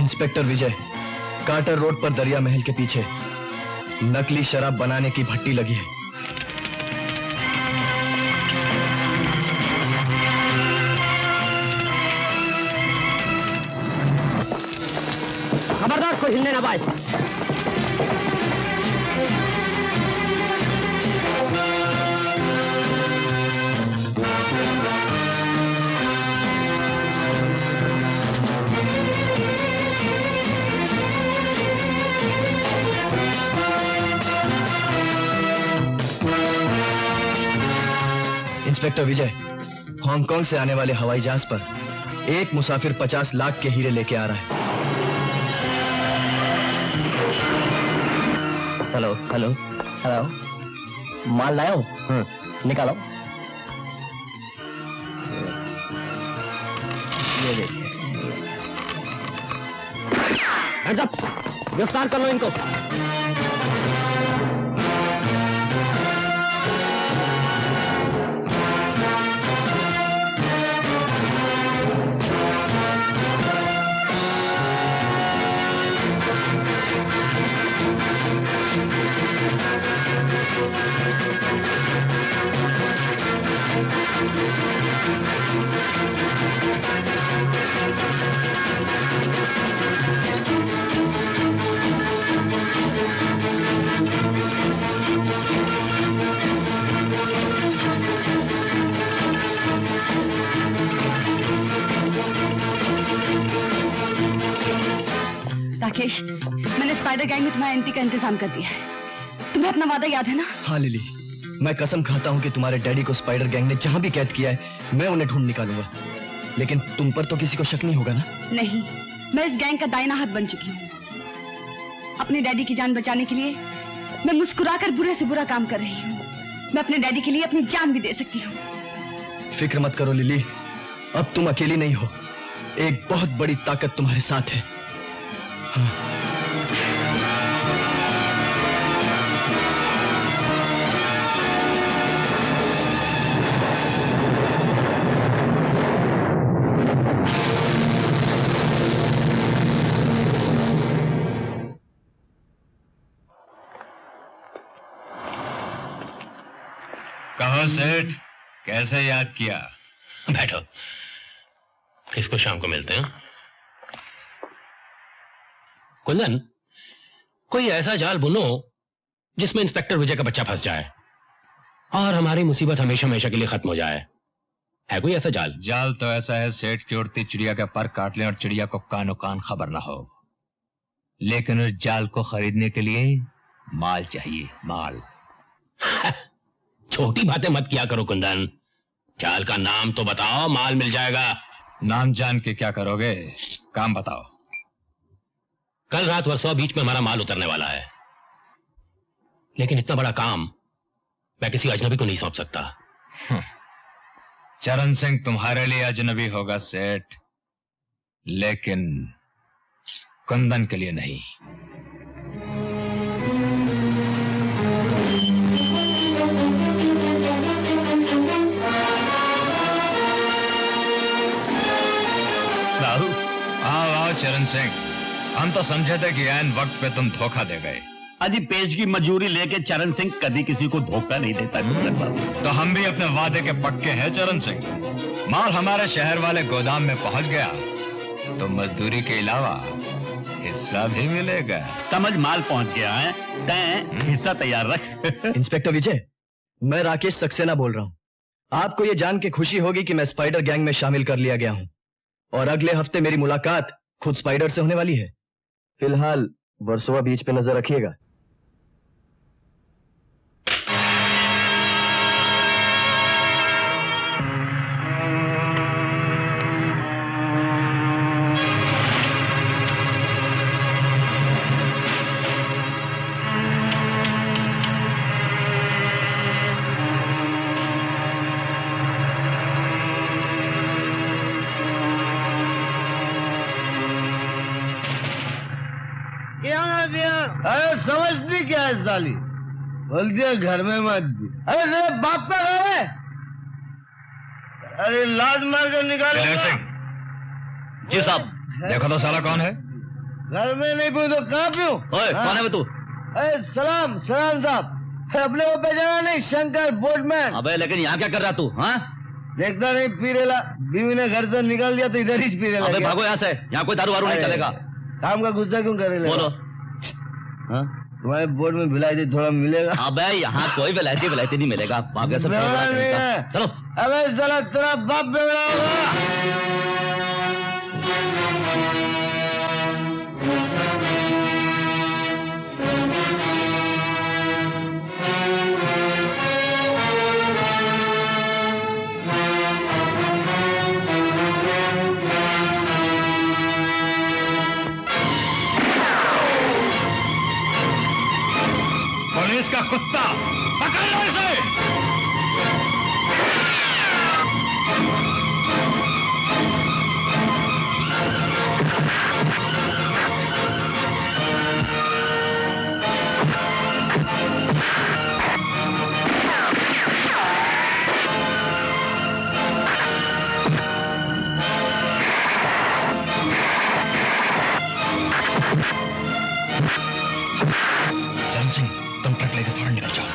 Inspector विजय, quarter road पर दरिया महल के पीछे नकली शराब बनाने की भट्टी लगी है। खबरदार, कोई हिलने ना पाए। इंस्पेक्टर विजय, हांगकांग से आने वाले हवाई जहाज पर एक मुसाफिर 50 लाख के हीरे लेके आ रहा है। हेलो हेलो हेलो, माल लाया हूँ, निकालो। ये देखिए, गिरफ्तार कर लो इनको। राकेश, मैंने स्पाइडर गैंग में तुम्हारे एंट्री का इंतजाम कर दिया है। तुम्हें अपना वादा याद है ना? हाँ लिली, मैं कसम खाता हूँ कि तुम्हारे डैडी को स्पाइडर गैंग ने जहां भी कैद किया है, मैं उन्हें ढूंढ निकालूंगा। लेकिन तुम पर तो किसी को शक नहीं होगा ना? नहीं, मैं इस गैंग का दाहिना हाथ बन चुकी हूँ। अपने डैडी की जान बचाने के लिए मैं मुस्कुराकर बुरे से बुरा काम कर रही हूँ। मैं अपने डैडी के लिए अपनी जान भी दे सकती हूँ। फिक्र मत करो लिली, अब तुम अकेली नहीं हो। एक बहुत बड़ी ताकत तुम्हारे साथ है। हाँ। कहो सेठ, कैसे याद किया? बैठो, किसको शाम को मिलते हैं। कुंदन, कोई ऐसा जाल बुनो जिसमें इंस्पेक्टर विजय का बच्चा फंस जाए और हमारी मुसीबत हमेशा हमेशा के लिए खत्म हो जाए। है कोई ऐसा जाल? जाल तो ऐसा है सेठ कि उड़ती चिड़िया का पर काट लें और चिड़िया को कानो कान खबर ना हो। लेकिन उस जाल को खरीदने के लिए माल चाहिए, माल। छोटी बातें मत किया करो कुंदन, जाल का नाम तो बताओ, माल मिल जाएगा। नाम जान के क्या करोगे, काम बताओ। कल रात वर्सोवा बीच में हमारा माल उतरने वाला है, लेकिन इतना बड़ा काम मैं किसी अजनबी को नहीं सौंप सकता। चरण सिंह तुम्हारे लिए अजनबी होगा सेठ, लेकिन कुंदन के लिए नहीं। आओ चरण सिंह, हम तो समझे थे कि ऐन वक्त पे तुम धोखा दे गए। अजी पेश की मजूरी लेके चरण सिंह कभी किसी को धोखा नहीं देता। तो हम भी अपने वादे के पक्के हैं चरण सिंह। माल हमारे शहर वाले गोदाम में पहुंच गया तो मजदूरी के अलावा हिस्सा भी मिलेगा। समझ माल पहुंच गया है, तैं हिस्सा तैयार रख। इंस्पेक्टर विजय, मैं राकेश सक्सेना बोल रहा हूं। आपको यह जान के खुशी होगी कि मैं स्पाइडर गैंग में शामिल कर लिया गया हूं और अगले हफ्ते मेरी मुलाकात खुद स्पाइडर से होने वाली है। फिलहाल वर्सोवा बीच पे नजर रखिएगा। अरे समझती क्या है साली, बोल दिया घर में मत दी। अरे तेरे बाप का घर है। अरे लाज मार कर निकाल। जी साहब, देखो तो साला कौन है। घर में नहीं पीऊं तो कहाँ पीऊं? ओए, कौन है तू? सलाम सलाम साहब, अपने को पहचाना नहीं? शंकर बोटमैन। अबे लेकिन यहाँ क्या कर रहा तू? हाँ, देखता नहीं पी रेला, बीवी ने घर से निकाल दिया तो इधर ही पी रेला। अबे भागो यहाँ से, यहाँ कोई दारू वारू नहीं चलेगा। काम का गुस्सा क्यों करे? बोलो। हाँ, तुम्हारे बोर्ड में विलायती थोड़ा मिलेगा? अबे यहाँ कोई विलायती नहीं मिलेगा। भागे सब चलो। अबे साला तेरा बाप बेवड़ा होगा। पुलिस का कुत्ता, पकड़ लो इसे। चरण सिंह, तुम ट्रक लेकर फौरन निकल जाओ,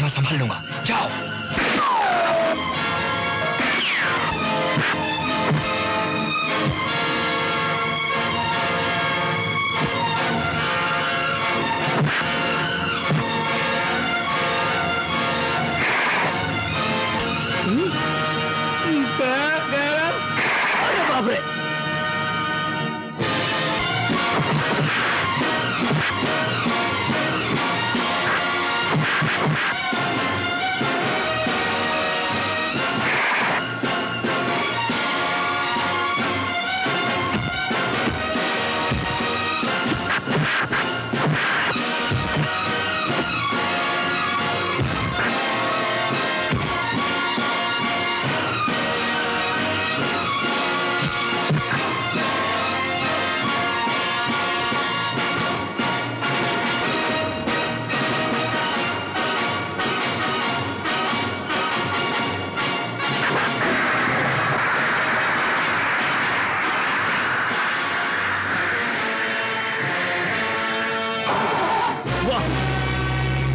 मैं संभाल लूंगा। जाओ। अरे बाप रे,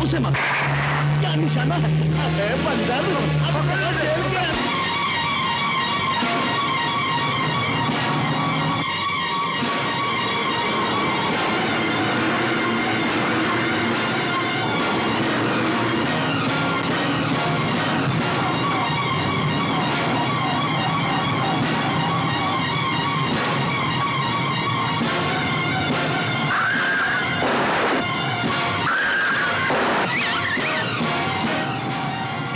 उसे मार। क्या निशाना है? अबे बंदर, अब जेल के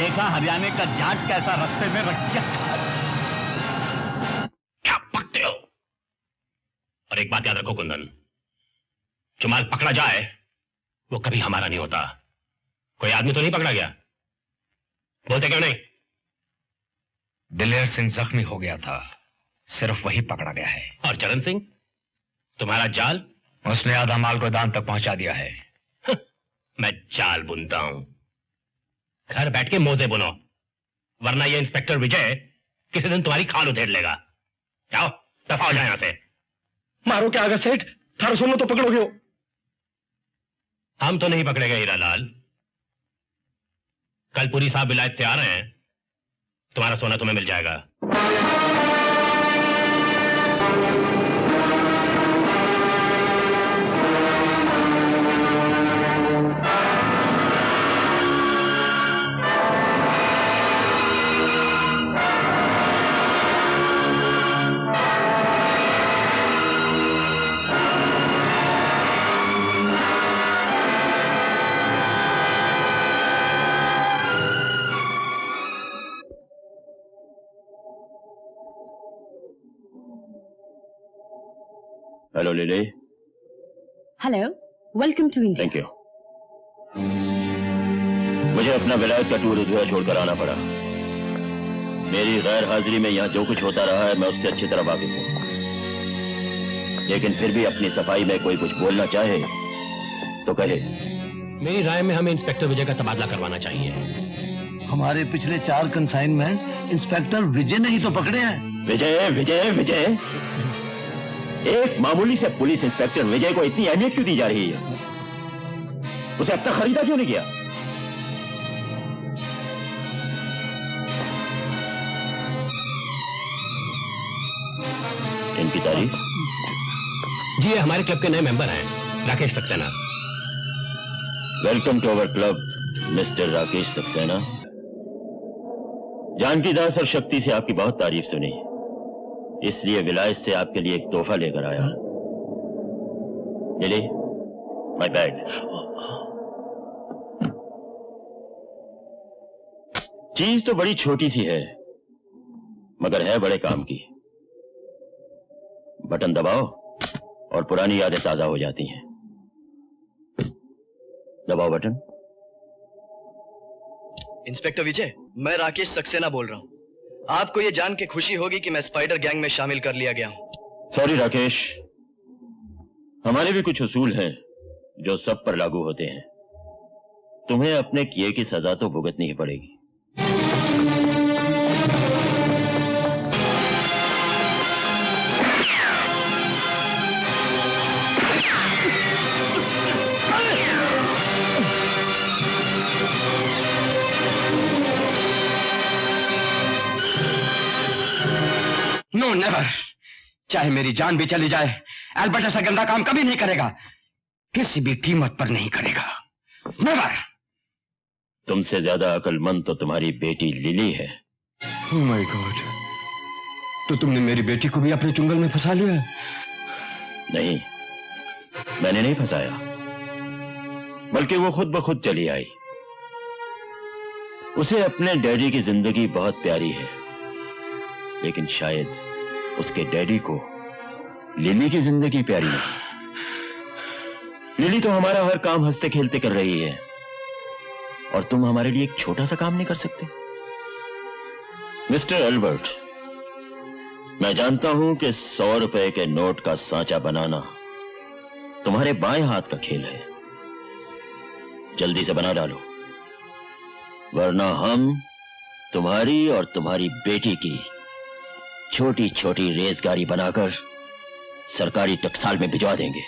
देखा हरियाणा का जाट कैसा रास्ते में रख दिया। क्या पकते हो? और एक बात याद रखो कुंदन, जो माल पकड़ा जाए वो कभी हमारा नहीं होता। कोई आदमी तो नहीं पकड़ा गया? बोलते क्यों नहीं? दिलेर सिंह जख्मी हो गया था, सिर्फ वही पकड़ा गया है। और चरण सिंह, तुम्हारा जाल? उसने आधा माल गोदाम तक पहुंचा दिया है। मैं जाल बुनता हूं, घर बैठ के मोजे बुनो, वरना ये इंस्पेक्टर विजय किसी दिन तुम्हारी खाल उधेड़ लेगा। जाओ, दफा हो जाए यहां से। मारो क्या आगे सेठ, थारा सोना तो पकड़ोगे हो। हम तो नहीं पकड़ेगा हीरालाल, कल पुरी साहब विलायत से आ रहे हैं, तुम्हारा सोना तुम्हें मिल जाएगा। Hello Lily. Hello, welcome to India. Thank you. मुझे अपना विलायत का टूर अधूरा छोड़कर आना पड़ा। मेरी गैर हाजिरी में यहाँ जो कुछ होता रहा है मैं उससे अच्छी तरह वाकिफ हूँ, लेकिन फिर भी अपनी सफाई में कोई कुछ बोलना चाहे तो कहे। मेरी राय में हमें इंस्पेक्टर विजय का तबादला करवाना चाहिए। हमारे पिछले 4 कंसाइनमेंट इंस्पेक्टर विजय ने ही तो पकड़े हैं। विजय विजय विजय, एक मामूली से पुलिस इंस्पेक्टर विजय को इतनी अहमियत क्यों दी जा रही है? उसे अब तक खरीदा क्यों नहीं किया? इनकी तारीफ? जी, ये हमारे क्लब के नए मेंबर हैं, Rakesh Saxena. Welcome to our club mister Rakesh Saxena. Janki Das और शक्ति से आपकी बहुत तारीफ सुनी, इसलिए विलायत से आपके लिए एक तोहफा लेकर आया। Lily, my bag. चीज तो बड़ी छोटी सी है, मगर है बड़े काम की। बटन दबाओ और पुरानी यादें ताजा हो जाती हैं। दबाओ बटन। इंस्पेक्टर विजय, मैं राकेश सक्सेना बोल रहा हूं। आपको यह जान के खुशी होगी कि मैं स्पाइडर गैंग में शामिल कर लिया गया हूं। सॉरी राकेश, हमारे भी कुछ उसूल हैं जो सब पर लागू होते हैं। तुम्हें अपने किए की सजा तो भुगतनी ही पड़ेगी। नो नेवर, चाहे मेरी जान भी चली जाए, एल्बर्ट ऐसा गंदा काम कभी नहीं करेगा, किसी भी कीमत पर नहीं करेगा। नेवर। तुमसे ज्यादा अक्लमंद तो तुम्हारी बेटी लिली है। ओह माय गॉड, तो तुमने मेरी बेटी को भी अपने चुंगल में फंसा लिया है? नहीं, मैंने नहीं फंसाया, बल्कि वो खुद ब खुद चली आई। उसे अपने डैडी की जिंदगी बहुत प्यारी है, लेकिन शायद उसके डैडी को लिली की जिंदगी प्यारी नहीं। लिली तो हमारा हर काम हंसते खेलते कर रही है, और तुम हमारे लिए एक छोटा सा काम नहीं कर सकते? मिस्टर एल्बर्ट, मैं जानता हूं कि 100 रुपए के नोट का सांचा बनाना तुम्हारे बाएं हाथ का खेल है। जल्दी से बना डालो, वरना हम तुम्हारी और तुम्हारी बेटी की छोटी छोटी रेजगाड़ी बनाकर सरकारी टकसाल में भिजवा देंगे।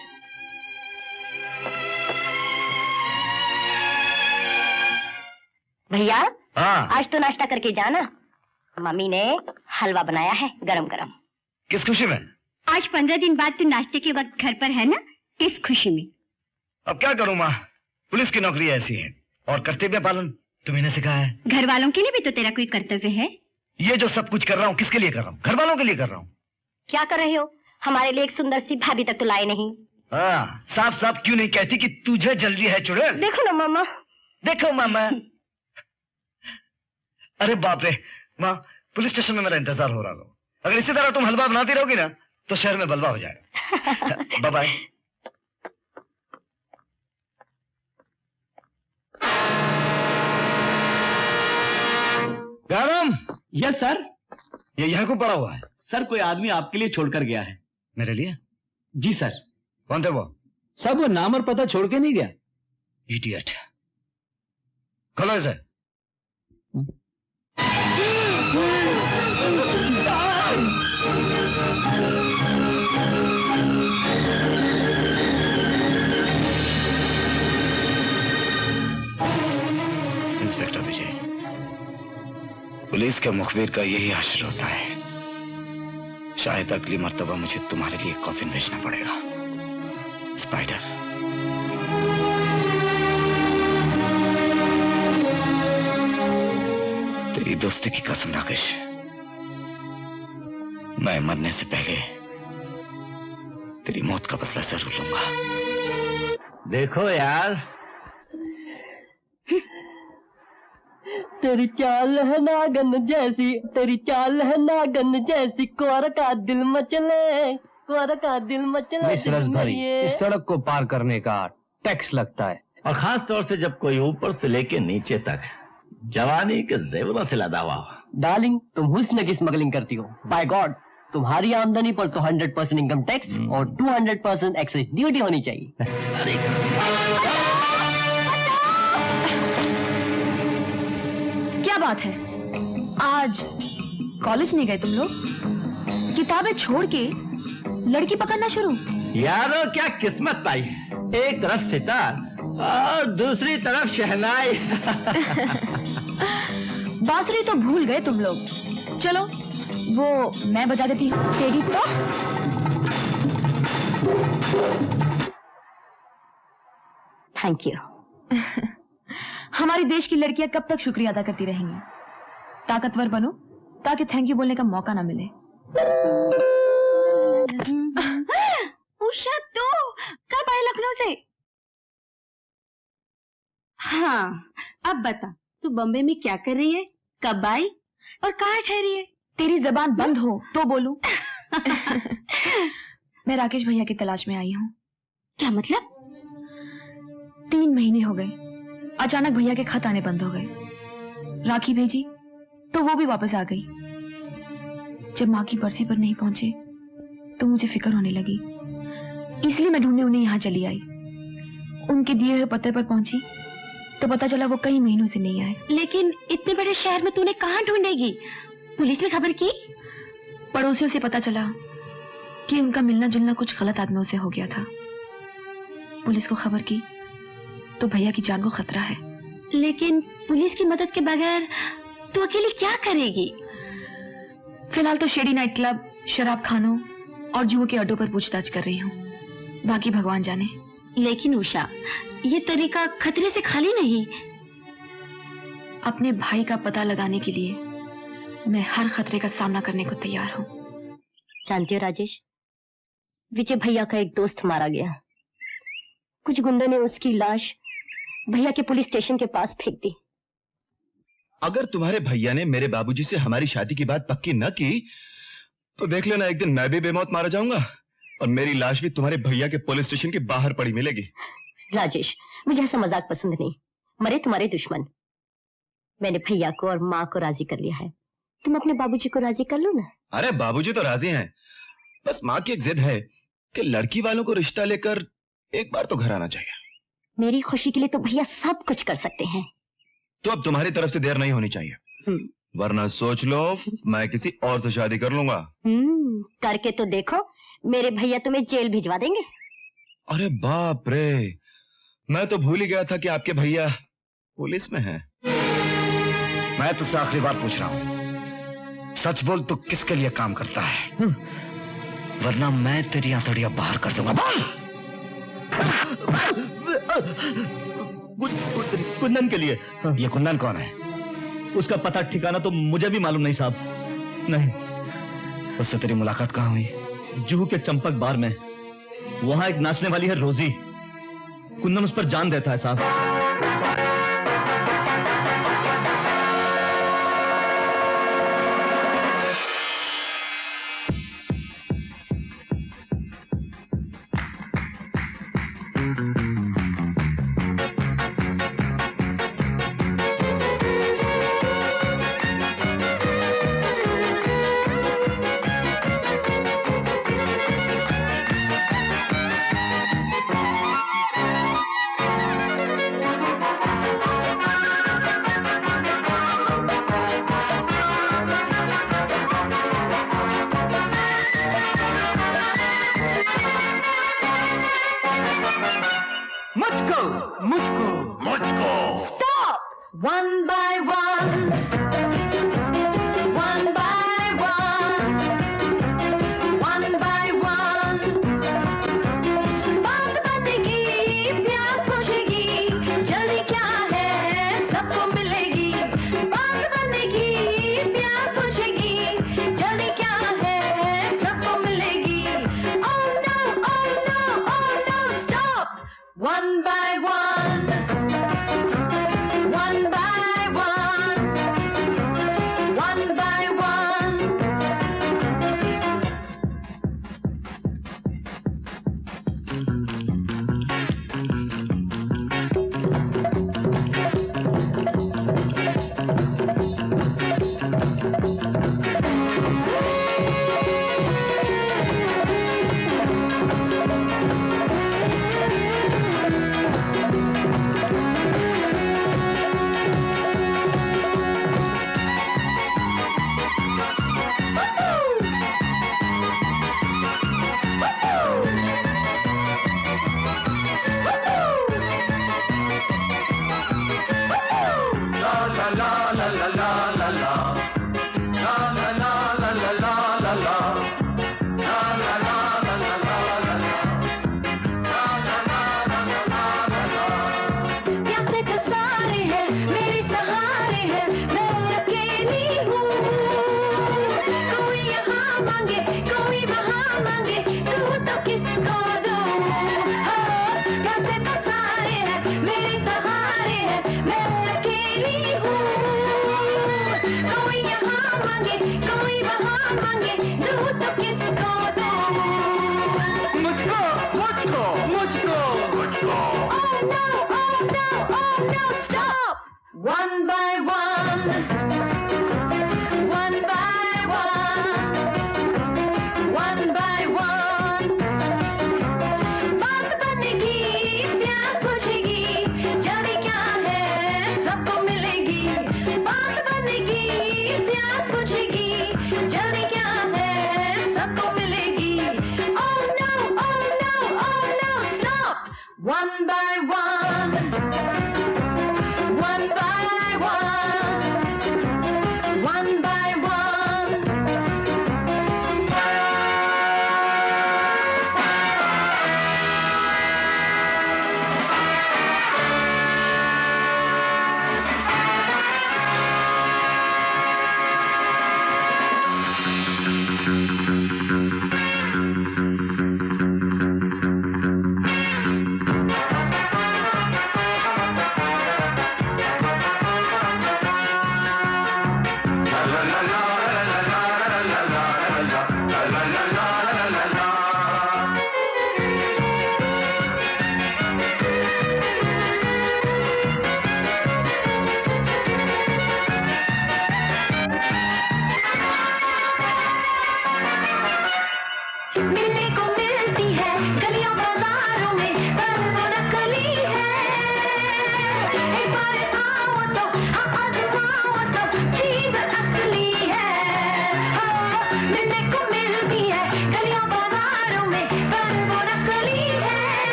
भैया, हाँ, आज तो नाश्ता करके जाना, मम्मी ने हलवा बनाया है गरम गरम। किस खुशी में? आज 15 दिन बाद तू नाश्ते के वक्त घर पर है ना, इस खुशी में। अब क्या करूं माँ, पुलिस की नौकरी ऐसी है, और कर्तव्य पालन तुम्हें सिखाया है। घर वालों के लिए भी तो तेरा कोई कर्तव्य है। ये जो सब कुछ कर रहा हूँ किसके लिए कर रहा हूँ? घर वालों के लिए कर रहा हूँ। क्या कर रहे हो? हमारे लिए एक सुंदर सी भाभी तक तो लाए नहीं। हाँ, साफ साफ क्यों नहीं कहती कि तुझे जल्दी है चुड़ैल? देखो ना मामा। देखो मामा। अरे बाप रे माँ, पुलिस स्टेशन में मेरा इंतजार हो रहा हो। अगर इसी तरह तुम हलवा बनाती रहोगी ना तो शहर में बलवा हो जाएगा। Bye bye. गरम। Yes sir. ये यहाँ को पड़ा हुआ है? सर, कोई आदमी आपके लिए छोड़कर गया है। मेरे लिए? जी सर। कौन थे वो? सब वो नाम और पता छोड़ के नहीं गया। इडियट। खोलो इसे। इंस्पेक्टर विजय, पुलिस के मुखबिर का यही हश्र होता है। शायद अगली मर्तबा मुझे तुम्हारे लिए कॉफिन भेजना पड़ेगा, स्पाइडर। तेरी दोस्ती की कसम राकेश, मैं मरने से पहले तेरी मौत का बदला जरूर लूंगा। देखो यार, तेरी चाल है नागन जैसी, तेरी चाल है नागन जैसी, कोर का दिल मचले, कोर का दिल मचले। मिस रसभरी, इस सड़क को पार करने का टैक्स लगता है, और खास तौर से जब कोई ऊपर से लेके नीचे तक जवानी के जेवरों से लदा हुआ हो। डार्लिंग, तुम हुस्न की स्मगलिंग करती हो। बाय गॉड, तुम्हारी आमदनी पर तो 100% इनकम टैक्स और 200% एक्साइज ड्यूटी होनी चाहिए। क्या बात है, आज कॉलेज नहीं गए तुम लोग? किताबें छोड़ के लड़की पकड़ना शुरू? यारो क्या किस्मत पाई, एक तरफ सितार और दूसरी तरफ शहनाई। बांसुरी तो भूल गए तुम लोग। चलो वो मैं बजा देती हूँ। तेरी तो थैंक यू। हमारे देश की लड़कियां कब तक शुक्रिया अदा करती रहेंगी? ताकतवर बनो ताकि थैंक यू बोलने का मौका ना मिले। उषा तो कब आए लखनऊ से? हाँ अब बता, तू बॉम्बे में क्या कर रही है, कब आई और कहाँ ठहरी है? तेरी जबान बंद हो तो बोलूं। मैं राकेश भैया की तलाश में आई हूँ। क्या मतलब? 3 महीने हो गए, अचानक भैया के खत आने बंद हो गए। राखी भेजी तो वो भी वापस आ गई। जब माँ की बरसी पर नहीं पहुंचे तो मुझे फिक्र होने लगी, इसलिए मैं ढूंढने उन्हें यहाँ चली आई। उनके दिए हुए पते पर पहुंची तो पता चला वो कई महीनों से नहीं आए। लेकिन इतने बड़े शहर में तूने कहाँ ढूंढेगी? पुलिस में खबर की? पड़ोसियों से पता चला कि उनका मिलना जुलना कुछ गलत आदमियों से हो गया था। पुलिस को खबर की तो भैया की जान को खतरा है। लेकिन पुलिस की मदद के बगैर तू अकेली क्या करेगी? फिलहाल तो शेडी नाइट क्लब, शराब खानों और जुओं के अड्डों पर पूछताछ कर रही हूँ, बाकी भगवान जाने। लेकिन उषा, ये तरीका खतरे से खाली नहीं। अपने भाई का पता लगाने के लिए मैं हर खतरे का सामना करने को तैयार हूँ। जानती हो राजेश, विजय भैया का एक दोस्त मारा गया। कुछ गुंडों ने उसकी लाश भैया के पुलिस स्टेशन के पास फेंक दी। अगर तुम्हारे भैया ने मेरे बाबूजी से हमारी शादी की बात पक्की न की तो देख लेना, एक दिन मैं भी बेमौत मारा जाऊंगा और मेरी लाश भी तुम्हारे भैया के पुलिस स्टेशन के बाहर पड़ी मिलेगी। राजेश, मुझे ऐसा मजाक पसंद नहीं। मरे तुम्हारे दुश्मन। मैंने भैया को और माँ को राजी कर लिया है, तुम अपने बाबूजी को राजी कर लो ना। अरे बाबूजी तो राजी हैं, बस माँ की एक जिद है कि लड़की वालों को रिश्ता लेकर एक बार तो घर आना चाहिए। मेरी खुशी के लिए तो भैया सब कुछ कर सकते हैं। तो अब तुम्हारी तरफ से देर नहीं होनी चाहिए, वरना सोच लो मैं किसी और से शादी कर लूंगा। करके तो देखो, मेरे भैया तुम्हें जेल भिजवा देंगे। अरे बाप रे, मैं तो भूल ही गया था कि आपके भैया पुलिस में हैं। मैं तुझसे आखिरी बार पूछ रहा हूं, सच बोल, तू किसके लिए काम करता है? वरना मैं तेरी आंतड़ियां बाहर कर दूंगा। कुंदन के लिए। ये कुंदन कौन है? उसका पता ठिकाना तो मुझे भी मालूम नहीं साहब। नहीं। उससे तेरी मुलाकात कहाँ हुई? जुहू के चंपक बार में। वहां एक नाचने वाली है रोजी, कुंदन उस पर जान देता है साहब। मांगे दूं तो किसको दूं? मुझको मुझको मुझको मुझको। Oh no, oh no, oh no, stop! One by one, one by one, one by one. बात बनेगी, प्यास बुझेगी, जाने क्या है सबको मिलेगी। बात बनेगी, प्यास बुझेगी, जाने क्या है सबको मिलेगी। Oh no, oh no, oh no, stop! One by one, one by one, one by one.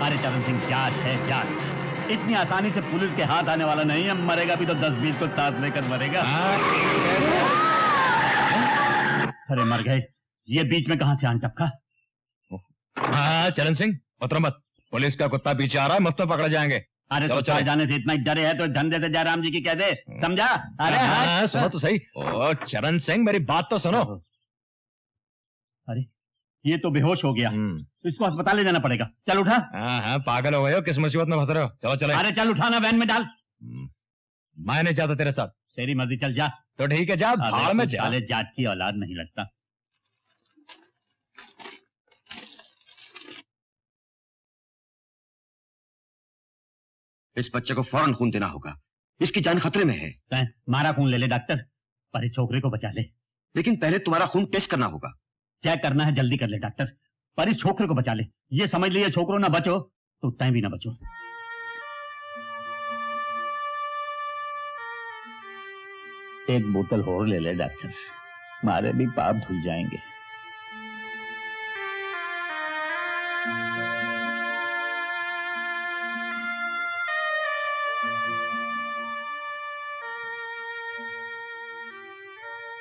हमारे चरण सिंह जाट है जाट। इतनी आसानी से पुलिस के हाथ आने वाला नहीं है। मरेगा भी तो 10-20 को साथ लेकर मरेगा। अरे मर गए। ये बीच में कहां से आन टपका? हाँ चरण सिंह उतरो मत, पुलिस का कुत्ता पीछे आ रहा है, मुफ्त में पकड़े जाएंगे। अरे तो चले जाने से इतना डरे है तो धंधे से जयराम जी की कह दे, समझा? अरे सुनो तो सही। ओ चरण सिंह मेरी बात तो सुनो। अरे ये तो बेहोश हो गया, इसको अस्पताल ले जाना पड़ेगा। चल उठा। हाँ पागल हो गए हो, किस मुसीबत में फंस रहे हो? चलो चले। अरे चल उठाना, वैन में डाल। मैं नहीं चाहता तेरे साथ। तेरी मर्जी, चल जा। तो ठीक है जा, भाड़ में जा। जाट की औलाद नहीं लगता। इस बच्चे को फौरन खून देना होगा, इसकी जान खतरे में है। मारा खून ले ले डॉक्टर, पर इस छोकरे को बचा ले। लेकिन पहले तुम्हारा खून टेस्ट करना होगा। चेक करना है जल्दी कर ले डॉक्टर, पर इस छोकरे को बचा ले। ये समझ लिए छोकरों ना बचो तो तय भी ना बचो। एक बोतल और ले ले डॉक्टर, मारे भी पाप धुल जाएंगे।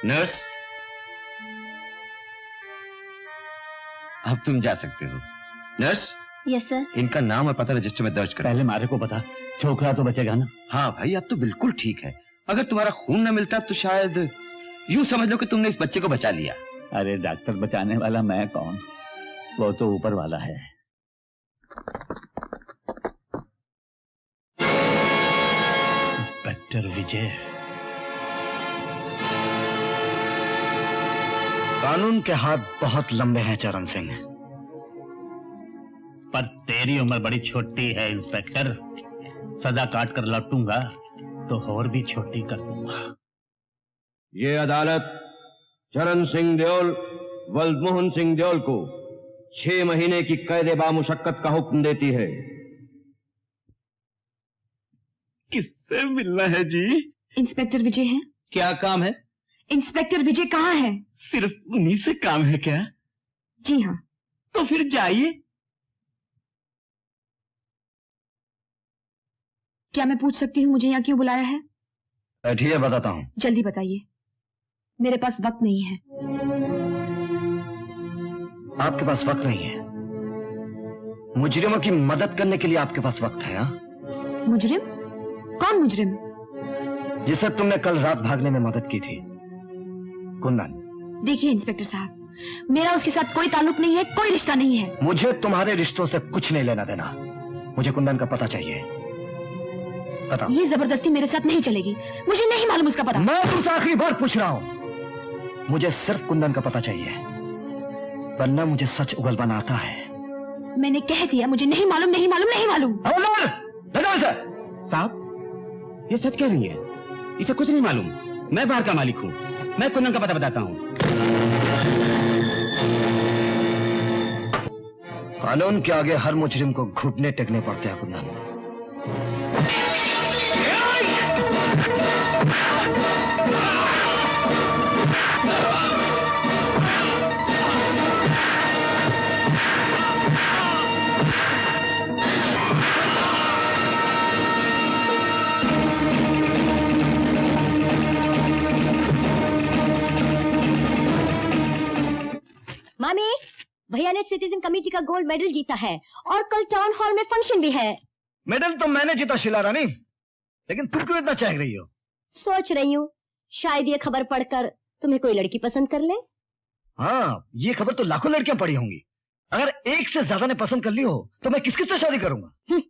नर्स, अब तुम जा सकते हो। नर्स। Yes sir. इनका नाम और पता रजिस्टर में दर्ज करो। पहले मारे को बता, छोकरा तो बचेगा ना? हाँ भाई, अब तो बिल्कुल ठीक है। अगर तुम्हारा खून न मिलता तो शायद यूं समझ लो कि तुमने इस बच्चे को बचा लिया। अरे डॉक्टर बचाने वाला मैं कौन, वो तो ऊपर वाला है। इंस्पेक्टर विजय। कानून के हाथ बहुत लंबे हैं चरण सिंह, पर तेरी उम्र बड़ी छोटी है इंस्पेक्टर। सजा काट कर लौटूंगा तो और भी छोटी कर दूंगा। ये अदालत चरण सिंह देओल वल्दमोहन सिंह देओल को 6 महीने की कैद बामुशक्कत का हुक्म देती है। किससे मिलना है जी? इंस्पेक्टर विजय हैं। क्या काम है? इंस्पेक्टर विजय कहाँ है? सिर्फ उन्हीं से काम है क्या? जी हाँ। तो फिर जाइए। क्या मैं पूछ सकती हूँ मुझे यहाँ क्यों बुलाया है? बैठिए, बताता हूँ। जल्दी बताइए, मेरे पास वक्त नहीं है। आपके पास वक्त नहीं है? मुजरिमों की मदद करने के लिए आपके पास वक्त है? हाँ? मुजरिम? कौन मुजरिम? जिसे तुमने कल रात भागने में मदद की थी, कुंदन। देखिए इंस्पेक्टर साहब, मेरा उसके साथ कोई ताल्लुक नहीं है, कोई रिश्ता नहीं है। मुझे तुम्हारे रिश्तों से कुछ नहीं लेना देना। मुझे कुंदन का पता चाहिए। पता। ये जबरदस्ती मेरे साथ नहीं चलेगी, मुझे नहीं मालूम उसका पता। मैं तुमसे आखिरी बार पूछ रहा हूं, मुझे सिर्फ कुंदन का पता चाहिए, वरना मुझे सच उगलवाना आता है। मैंने कह दिया मुझे नहीं मालूम, नहीं मालूम, नहीं मालूम। साहब, ये सच कह रही है, इसे कुछ नहीं मालूम। मैं बाहर का मालिक हूं, मैं कुंदन का पता बताता हूं। कानून के आगे हर मुजरिम को घुटने टेकने पड़ते हैं कुंदन। मामी, भैया ने सिटीजन कमेटी का गोल्ड मेडल जीता है और कल टाउन हॉल में फंक्शन भी है। मेडल तो मैंने जीता शीला रानी, लेकिन तुम क्यों इतना चाह रही हो? सोच रही हूँ शायद ये खबर पढ़कर तुम्हें कोई लड़की पसंद कर ले। हाँ, ये खबर तो लाखों लड़कियां पढ़ी होंगी। अगर एक से ज्यादा ने पसंद कर ली हो तो मैं किसके साथ शादी करूंगा?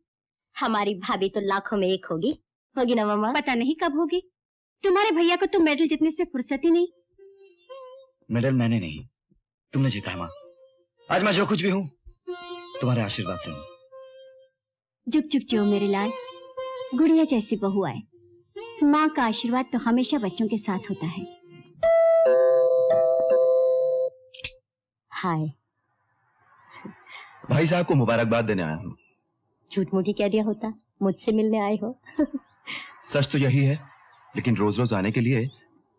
हमारी भाभी तो लाखों में एक होगी ना मामा? पता नहीं कब होगी। तुम्हारे भैया को तो मेडल जीतने से फुर्सत ही नहीं। मेडल मैंने नहीं, तुमने जीता है माँ। आज मैं जो कुछ भी हूँ तुम्हारे आशीर्वाद से हूँ। जुग जुग जो मेरे लाल, गुड़िया जैसी बहू आए। माँ का आशीर्वाद तो हमेशा बच्चों के साथ होता है। हाय। भाई साहब को मुबारकबाद देने आया हूँ। झूठ मूठी कह दिया होता, मुझसे मिलने आए हो। सच तो यही है, लेकिन रोज रोज आने के लिए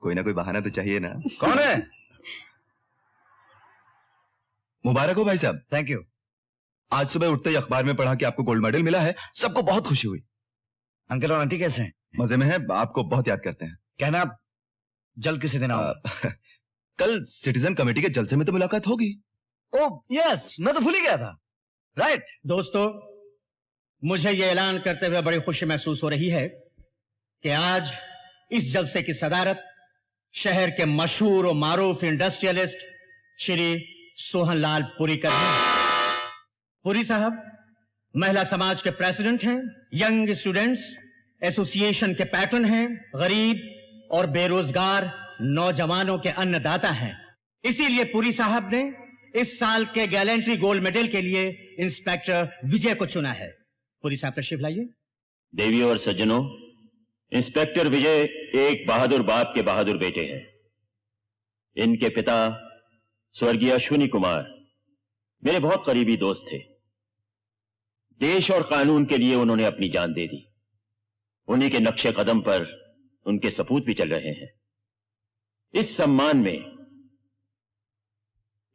कोई ना कोई बहाना तो चाहिए ना। कौन है? मुबारक हो भाई साहब। Thank you. आज सुबह उठते ही अखबार में पढ़ा कि आपको गोल्ड मेडल मिला है, सबको बहुत खुशी हुई। अंकल और आंटी कैसे हैं? मजे में है, आपको बहुत याद करते हैं। कहना आप जल्द किसी दिन आओ। कल सिटीजन कमेटी के जलसे में तो मुलाकात होगी। ओह यस, मैं तो भूल ही गया था। राइट। दोस्तों, मुझे यह ऐलान करते हुए बड़ी खुशी महसूस हो रही है कि आज इस जलसे की सदारत शहर के मशहूर और मारूफ इंडस्ट्रियलिस्ट श्री सोहनलाल पुरी कर रहे हैं। पुरी साहब महिला समाज के प्रेसिडेंट हैं, यंग स्टूडेंट्स एसोसिएशन के पैटर्न हैं, गरीब और बेरोजगार नौजवानों के अन्नदाता हैं। इसीलिए पुरी साहब ने इस साल के गैलेंट्री गोल्ड मेडल के लिए इंस्पेक्टर विजय को चुना है। पुरी साहब तशरीफ लाइए। देवियों और सज्जनों, इंस्पेक्टर विजय एक बहादुर बाप के बहादुर बेटे हैं। इनके पिता स्वर्गीय अश्विनी कुमार मेरे बहुत करीबी दोस्त थे। देश और कानून के लिए उन्होंने अपनी जान दे दी। उन्हीं के नक्शे कदम पर उनके सपूत भी चल रहे हैं। इस सम्मान में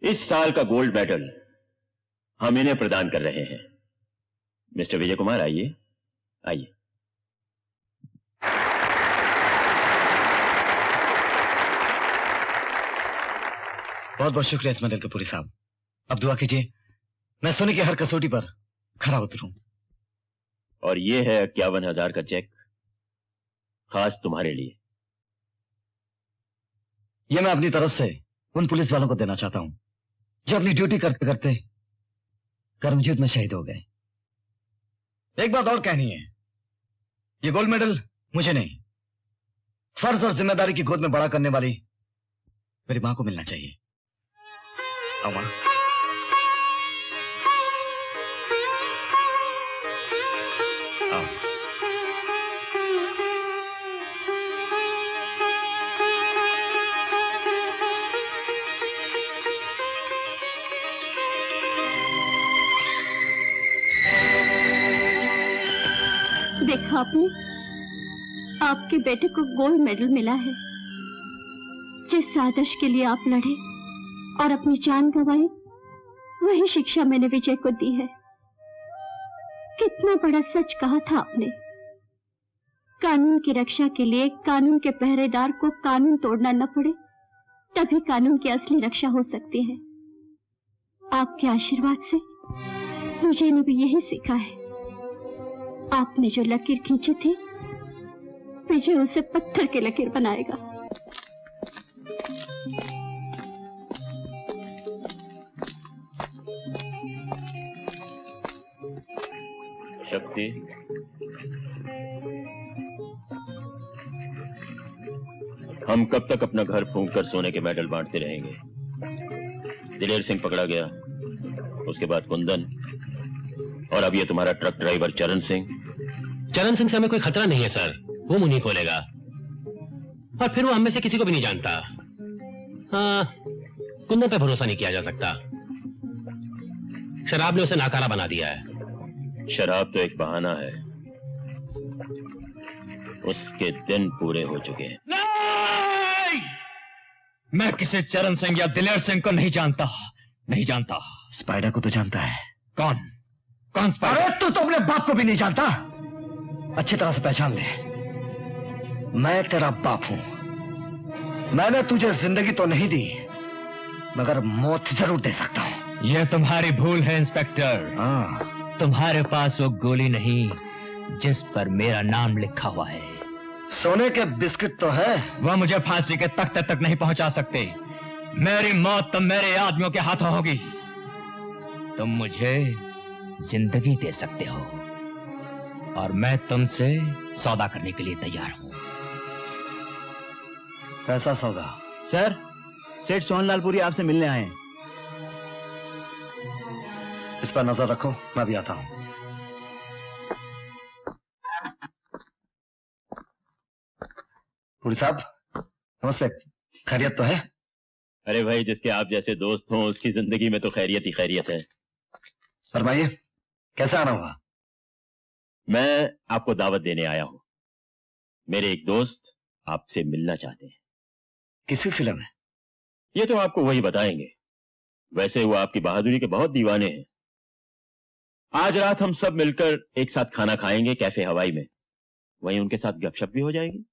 इस साल का गोल्ड मेडल हम इन्हें प्रदान कर रहे हैं। मिस्टर विजय कुमार, आइए आइए। बहुत बहुत शुक्रिया इस मेडल का पुरी साहब। अब दुआ कीजिए मैं सोने की हर कसौटी पर खरा उतरूं। और यह है 51,000 का चेक, खास तुम्हारे लिए। यह मैं अपनी तरफ से उन पुलिस वालों को देना चाहता हूं जो अपनी ड्यूटी करते करते कर्मजीत में शहीद हो गए। एक बात और कहनी है, यह गोल्ड मेडल मुझे नहीं, फर्ज और जिम्मेदारी की गोद में बड़ा करने वाली मेरी मां को मिलना चाहिए। आओ मां। देखा आपने, आपके बेटे को गोल्ड मेडल मिला है। जिस आदर्श के लिए आप लड़े और अपनी जान गंवाई, वही शिक्षा मैंने विजय को दी है। कितना बड़ा सच कहा था आपने। कानून की रक्षा के लिए कानून के पहरेदार को कानून तोड़ना न पड़े, तभी कानून की असली रक्षा हो सकती है। आपके आशीर्वाद से विजय ने भी यही सीखा है। आपने जो लकीर खींची थी, विजय उसे पत्थर की लकीर बनाएगा। शक्ति, हम कब तक अपना घर फूंक कर सोने के मेडल बांटते रहेंगे? दिलेर सिंह पकड़ा गया, उसके बाद कुंदन, और अब ये तुम्हारा ट्रक ड्राइवर चरण सिंह। चरण सिंह से हमें कोई खतरा नहीं है सर, वो मुंह नहीं खोलेगा, और फिर वो हम में से किसी को भी नहीं जानता। हाँ, कुंदन पे भरोसा नहीं किया जा सकता। शराब ने उसे नाकारा बना दिया है। शराब तो एक बहाना है, उसके दिन पूरे हो चुके हैं। नहीं! मैं किसी चरण सिंह या दिलेर सिंह को नहीं जानता, नहीं जानता। स्पाइडर को तो जानता है। कौन स्पाइडर? अरे तू तो अपने बाप को भी नहीं जानता। अच्छी तरह से पहचान ले, मैं तेरा बाप हूं। मैंने तुझे जिंदगी तो नहीं दी, मगर मौत जरूर दे सकता हूं। यह तुम्हारी भूल है इंस्पेक्टर। तुम्हारे पास वो गोली नहीं जिस पर मेरा नाम लिखा हुआ है। सोने के बिस्किट तो है, वह मुझे फांसी के तख्ते तक नहीं पहुंचा सकते। मेरी मौत तो मेरे आदमियों के हाथों होगी। तुम मुझे जिंदगी दे सकते हो, और मैं तुमसे सौदा करने के लिए तैयार हूं। कैसा सौदा? सर, सेठ सोहनलाल पुरी आपसे मिलने आए हैं। इस पर नजर रखो, मैं भी आता हूं। पुरी साहब नमस्ते, खैरियत तो है? अरे भाई, जिसके आप जैसे दोस्त हों उसकी जिंदगी में तो खैरियत ही खैरियत है। फरमाइए, कैसे आना हुआ? मैं आपको दावत देने आया हूं। मेरे एक दोस्त आपसे मिलना चाहते हैं। किस सिलसिले में? ये तो आपको वही बताएंगे। वैसे वो आपकी बहादुरी के बहुत दीवाने हैं। आज रात हम सब मिलकर एक साथ खाना खाएंगे कैफे हवाई में, वहीं उनके साथ गपशप भी हो जाएगी।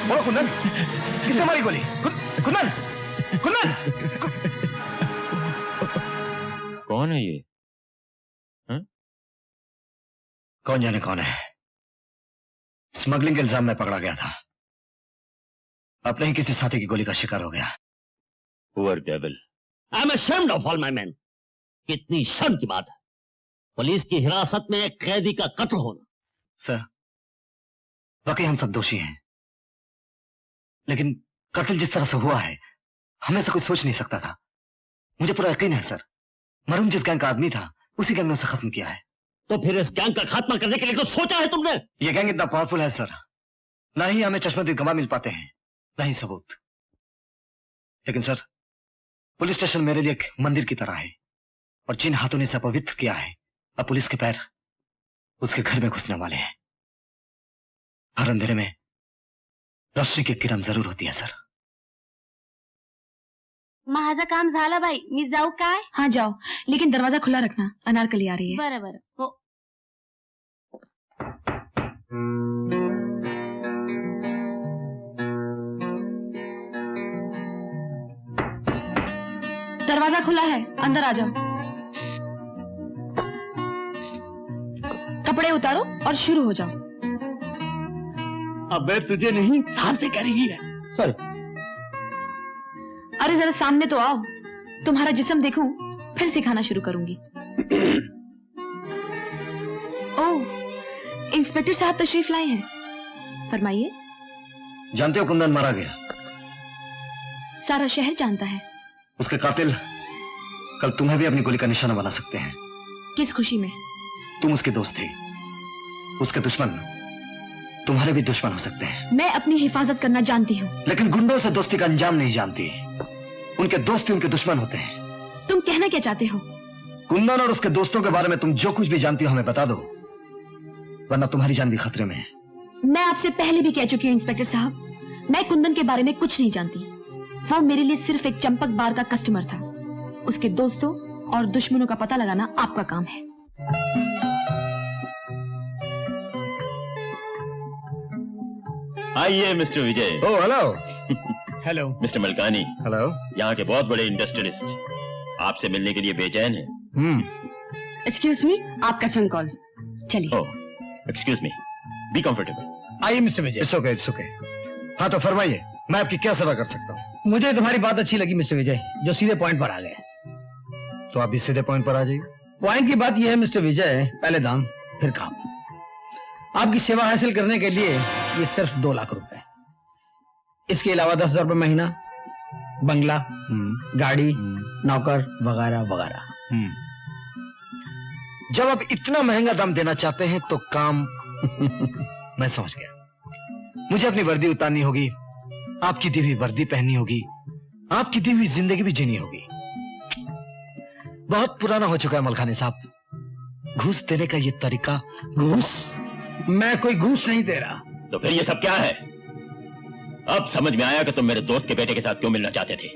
बोलो कुंदन, किसने मारी गोली? कुंदन, कुंदन! कौन है ये? कौन जाने कौन है। स्मगलिंग के इल्जाम में पकड़ा गया था, अपने ही किसी साथी की गोली का शिकार हो गया। Poor devil. I am ashamed of all my men. कितनी शर्म की बात है, पुलिस की हिरासत में एक कैदी का कत्ल होना। सर, वाकई हम सब दोषी हैं, लेकिन कत्ल जिस तरह से हुआ है हमें से कोई सोच नहीं सकता था। मुझे पूरा यकीन है सर, मरूम जिस गैंग का आदमी था उसी गैंग ने उसे खत्म किया है। तो फिर इस गैंग का खात्मा करने के लिए कुछ सोचा है तुमने? ये गैंग इतना पावरफुल है सर, ना ही हमें चश्मदीद गवाह मिल पाते हैं, ना ही सबूत। लेकिन सर, पुलिस स्टेशन मेरे लिए एक मंदिर की तरह है, और जिन हाथों ने इसे अपवित्र किया है, अब पुलिस के पैर उसके घर में घुसने वाले हैं। हर अंधेरे में रोशनी की किरण जरूर होती है सर। माझं काम झालं बाई, मी जाऊ काय? हाँ जाओ, लेकिन दरवाजा खुला रखना, अनारकली आ रही है। बरं बरं, हो। दरवाजा खुला है, अंदर आ जाओ। कपड़े उतारो और शुरू हो जाओ। अबे तुझे नहीं, साहब से कह रही है। सॉरी। अरे जरा सामने तो आओ, तुम्हारा जिस्म देखूं, फिर सिखाना शुरू करूंगी। ओह, इंस्पेक्टर साहब तशरीफ लाए हैं, फरमाइए। जानते हो कुंदन मारा गया? सारा शहर जानता है। उसके कातिल कल तुम्हें भी अपनी गोली का निशाना बना सकते हैं। किस खुशी में? तुम उसके दोस्त थे, उसके दुश्मन तुम्हारे भी दुश्मन हो सकते हैं। मैं अपनी हिफाजत करना जानती हूँ, लेकिन गुंडों से दोस्ती का अंजाम नहीं जानती। उनके दोस्त ही उनके दुश्मन होते हैं। तुम कहना क्या चाहते हो? कुंदन और उसके दोस्तों के बारे में तुम जो कुछ भी जानती हो हमें बता दो, वरना तुम्हारी जान भी खतरे में है। मैं आपसे पहले भी कह चुकी हूँ इंस्पेक्टर साहब, मैं कुंदन के बारे में कुछ नहीं जानती। वो मेरे लिए सिर्फ एक चंपक बार का कस्टमर था। उसके दोस्तों और दुश्मनों का पता लगाना आपका काम है। आइए mister Vijay. Oh hello. Hello mister Malkani. Hello. यहाँ के बहुत बड़े इंडस्ट्रियलिस्ट आपसे मिलने के लिए बेचैन हैं। एक्सक्यूज मी, आपका सन कॉल। चलिए। ओह, एक्सक्यूज मी, बी कंफर्टेबल। आइए mister Vijay. It's okay, it's okay. हाँ तो फरमाइए, मैं आपकी क्या सेवा कर सकता हूँ? मुझे तुम्हारी बात अच्छी लगी मिस्टर विजय, जो सीधे पॉइंट पर आ गए। तो आप भी सीधे पॉइंट पर आ जाइए। पॉइंट की बात यह है मिस्टर विजय, पहले दाम फिर काम। आपकी सेवा हासिल करने के लिए ये सिर्फ 2 लाख रुपए, इसके अलावा 10,000 रुपए महीना, बंगला, गाड़ी, नौकर वगैरह वगैरह। जब आप इतना महंगा दाम देना चाहते हैं तो काम मैं समझ गया। मुझे अपनी वर्दी उतारनी होगी, आपकी दी हुई वर्दी पहननी होगी, आपकी दी हुई जिंदगी भी जीनी होगी। बहुत पुराना हो चुका है मलखानी साहब, घूस देने का ये तरीका। घूस? मैं कोई घूस नहीं दे रहा। तो फिर ये सब क्या है? अब समझ में आया कि तुम मेरे दोस्त के बेटे के साथ क्यों मिलना चाहते थे।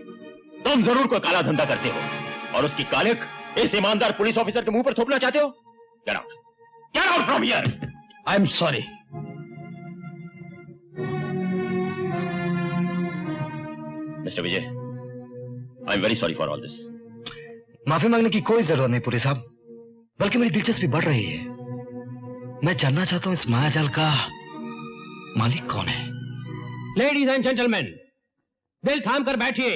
तुम जरूर कोई काला धंधा करते हो और उसकी कालिक इस ईमानदार पुलिस ऑफिसर के मुंह पर थोपना चाहते हो। Get out! Get out from here! I am sorry. Mister Vijay, I am very sorry for all this. माफी मांगने की कोई जरूरत नहीं पुलिस साहब, बल्कि मेरी दिलचस्पी बढ़ रही है। मैं जानना चाहता हूं इस मायाजाल का मालिक कौन है। लेडीज एंड जेंटलमैन, दिल थाम कर बैठिए।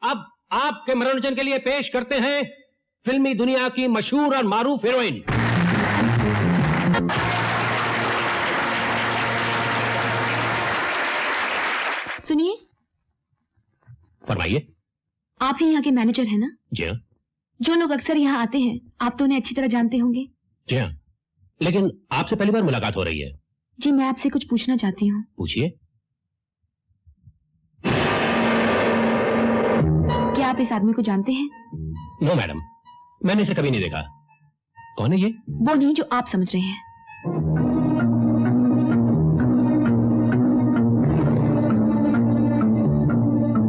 अब आपके मनोरंजन के लिए पेश करते हैं फिल्मी दुनिया की मशहूर और मारूफ हीरोइन। सुनिए। फरमाइए। आप ही यहाँ के मैनेजर हैं ना? जी हाँ। जो लोग अक्सर यहाँ आते हैं, आप तो उन्हें अच्छी तरह जानते होंगे। जी हाँ, लेकिन आपसे पहली बार मुलाकात हो रही है। जी, मैं आपसे कुछ पूछना चाहती हूँ। पूछिए। क्या आप इस आदमी को जानते हैं? नो मैडम, मैंने इसे कभी नहीं देखा। कौन है ये? वो नहीं जो आप समझ रहे हैं।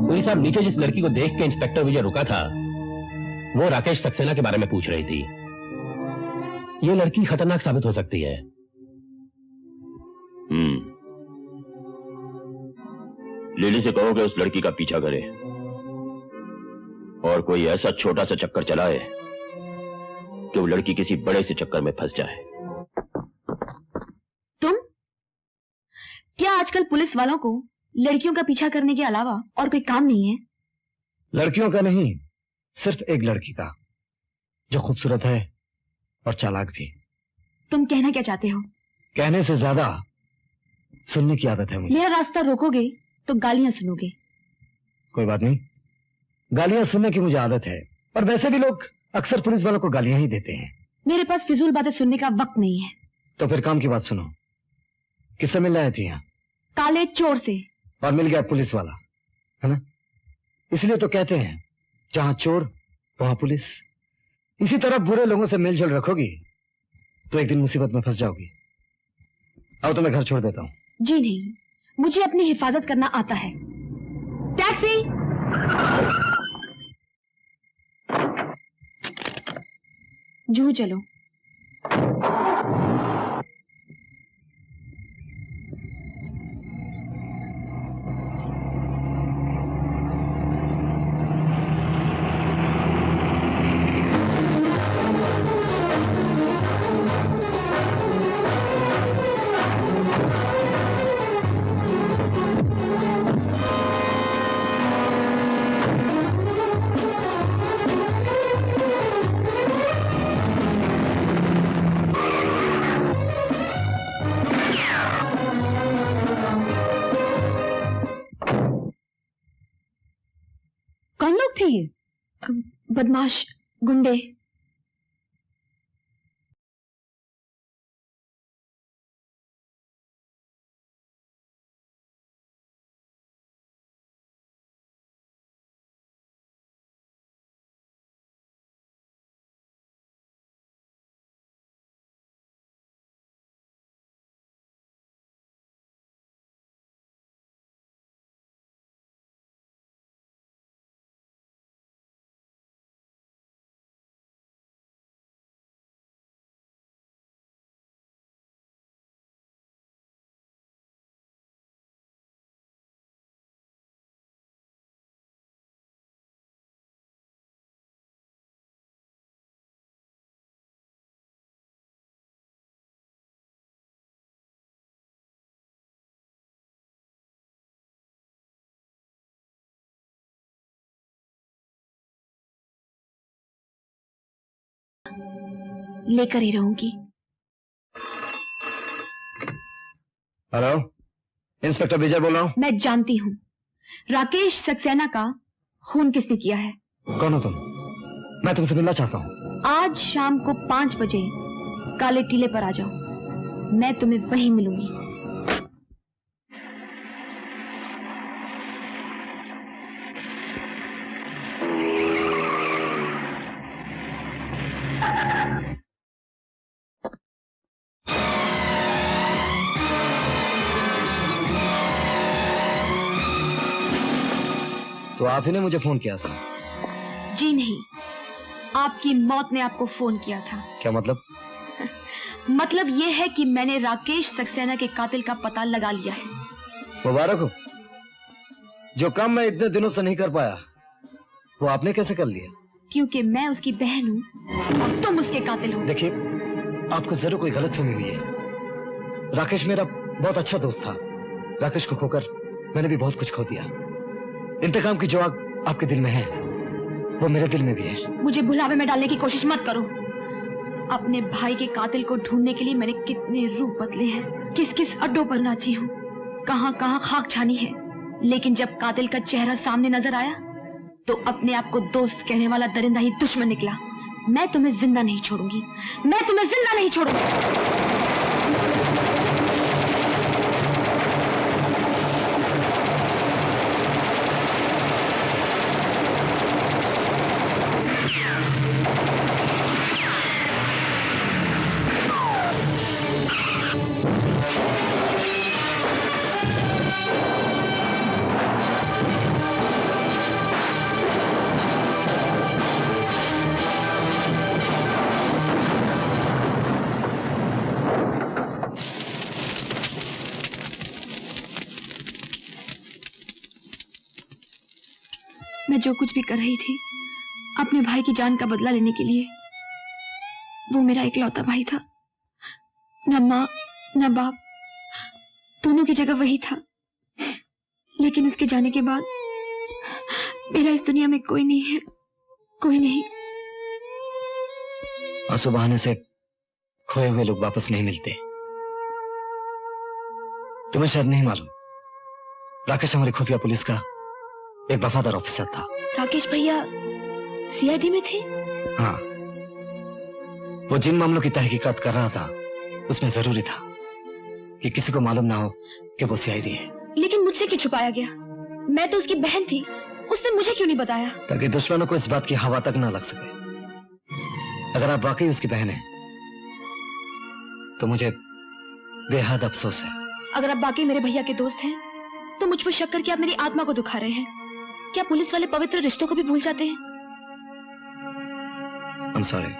पुलिस साहब, नीचे जिस लड़की को देख के इंस्पेक्टर विजय रुका था वो राकेश सक्सेना के बारे में पूछ रही थी। ये लड़की खतरनाक साबित हो सकती है। लिली से कहो कि उस लड़की का पीछा करे और कोई ऐसा छोटा सा चक्कर चलाए कि वो लड़की किसी बड़े से चक्कर में फंस जाए। तुम क्या आजकल पुलिस वालों को लड़कियों का पीछा करने के अलावा और कोई काम नहीं है? लड़कियों का नहीं, सिर्फ एक लड़की का, जो खूबसूरत है और चालाक भी। तुम कहना क्या चाहते हो? कहने से ज्यादा सुनने की आदत है मुझे। मेरा रास्ता रोकोगे तो गालियां सुनोगे। कोई बात नहीं, गालियां सुनने की मुझे आदत है, और वैसे भी लोग अक्सर पुलिस वालों को गालियां ही देते हैं। मेरे पास फिजूल बातें सुनने का वक्त नहीं है। तो फिर काम की बात सुनो। किससे मिलने आई थी यहाँ? काले चोर से। और मिल गया पुलिस वाला, है ना? इसलिए तो कहते हैं जहां चोर वहां पुलिस। इसी तरह बुरे लोगों से मिलजुल रखोगी तो एक दिन मुसीबत में फंस जाओगी। आओ तो मैं घर छोड़ देता हूं। जी नहीं, मुझे अपनी हिफाजत करना आता है। टैक्सी! जूहू चलो। बदमाश गुंडे। लेकर ही रहूंगी। हेलो, इंस्पेक्टर विजय बोल रहा हूँ। मैं जानती हूँ राकेश सक्सेना का खून किसने किया है। कौन हो तुम? मैं तुमसे मिलना चाहता हूँ। आज शाम को 5 बजे काले टीले पर आ जाओ, मैं तुम्हें वहीं मिलूंगी। तो आप ही ने मुझे फोन किया था? जी नहीं, आपकी मौत ने आपको फोन किया था। क्या मतलब? मतलब ये है कि मैंने राकेश सक्सेना के कातिल का पता लगा लिया है। मुबारक हो। जो काम मैं इतने दिनों से नहीं कर पाया वो आपने कैसे कर लिया? क्योंकि मैं उसकी बहन हूँ और तुम उसके कातिल हो। देखिए, आपको जरूर कोई गलतफहमी हुई है। राकेश मेरा बहुत अच्छा दोस्त था। राकेश को खोकर मैंने भी बहुत कुछ खो दिया। इंतकाम की जो आग आपके दिल में है वो मेरे दिल में भी है। मुझे भुलावे में डालने की कोशिश मत करो। अपने भाई के कातिल को ढूंढने के लिए मैंने कितने रूप बदले हैं, किस किस अड्डों पर नाची हूँ, कहां कहां खाक छानी है, लेकिन जब कातिल का चेहरा सामने नजर आया तो अपने आप को दोस्त कहने वाला दरिंदा ही दुश्मन निकला। मैं तुम्हें जिंदा नहीं छोड़ूंगी, मैं तुम्हें जिंदा नहीं छोड़ूंगी। मैं जो कुछ भी कर रही थी अपने भाई की जान का बदला लेने के लिए। वो मेरा इकलौता भाई था, न माँ न बाप, दोनों की जगह वही था। लेकिन उसके जाने के बाद मेरा इस दुनिया में कोई नहीं है, कोई नहीं। आंसू बहाने से खोए हुए लोग वापस नहीं मिलते। तुम्हें शायद नहीं मालूम, राकेश हमारी खुफिया पुलिस का एक वफादार ऑफिसर था। राकेश भैया सीआईडी में थे? हाँ, वो जिन मामलों की तहकीकात कर रहा था उसमें जरूरी था कि किसी को मालूम ना हो कि वो सीआईडी है। लेकिन मुझसे क्यों छुपाया गया? मैं तो उसकी बहन थी, उसने मुझे क्यों नहीं बताया? ताकि दुश्मनों को इस बात की हवा तक ना लग सके। अगर आप वाकई उसकी बहन हैं, तो मुझे बेहद अफसोस है। अगर आप वाकई मेरे भैया के दोस्त हैं, तो मुझ पर शक करके आप मेरी आत्मा को दुखा रहे हैं। क्या पुलिस वाले पवित्र रिश्तों को भी भूल जाते हैं? I'm sorry.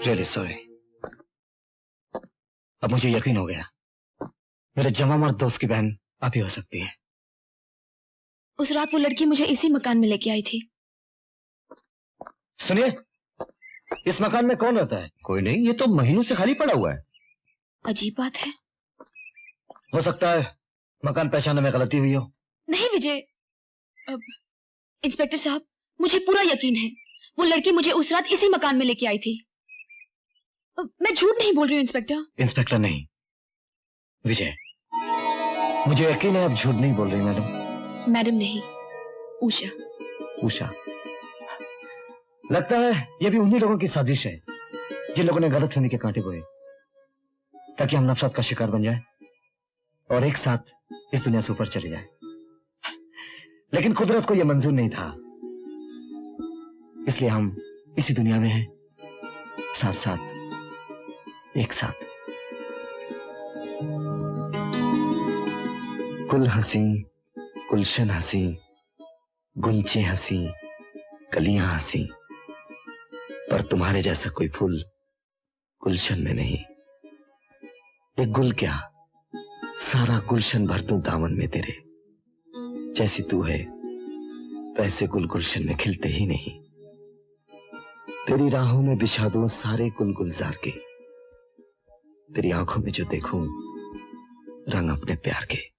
Really sorry. अब मुझे यकीन हो गया, मेरे जमा मर्द दोस्त की बहन आप ही हो सकती है। उस रात वो लड़की मुझे इसी मकान में लेके आई थी। सुनिए, इस मकान में कौन रहता है? कोई नहीं, ये तो महीनों से खाली पड़ा हुआ है। अजीब बात है। हो सकता है मकान पहचानने में गलती हुई हो। नहीं विजय, इंस्पेक्टर साहब, मुझे पूरा यकीन है वो लड़की मुझे उस रात इसी मकान में लेके आई थी। मैं झूठ नहीं बोल रही हूँ इंस्पेक्टर। इंस्पेक्टर नहीं, विजय, मुझे यकीन है आप झूठ नहीं बोल रही मैडम। मैडम नहीं, उषा। उषा, लगता है ये भी उन्हीं लोगों की साजिश है जिन लोगों ने गलतफहमी के कांटे बोए ताकि हम नफरत का शिकार बन जाए और एक साथ इस दुनिया से ऊपर चले जाए। लेकिन कुदरत को यह मंजूर नहीं था, इसलिए हम इसी दुनिया में हैं, साथ साथ, एक साथ। कुल हंसी, गुलशन हंसी, गुंचे हंसी, कलियां हंसी, पर तुम्हारे जैसा कोई फूल गुलशन में नहीं। एक गुल क्या, सारा गुलशन भर दूं दामन में तेरे। जैसी तू है वैसे गुल गुलशन में खिलते ही नहीं। तेरी राहों में बिछा दूं सारे गुल गुलजार के। तेरी आंखों में जो देखूं रंग अपने प्यार के।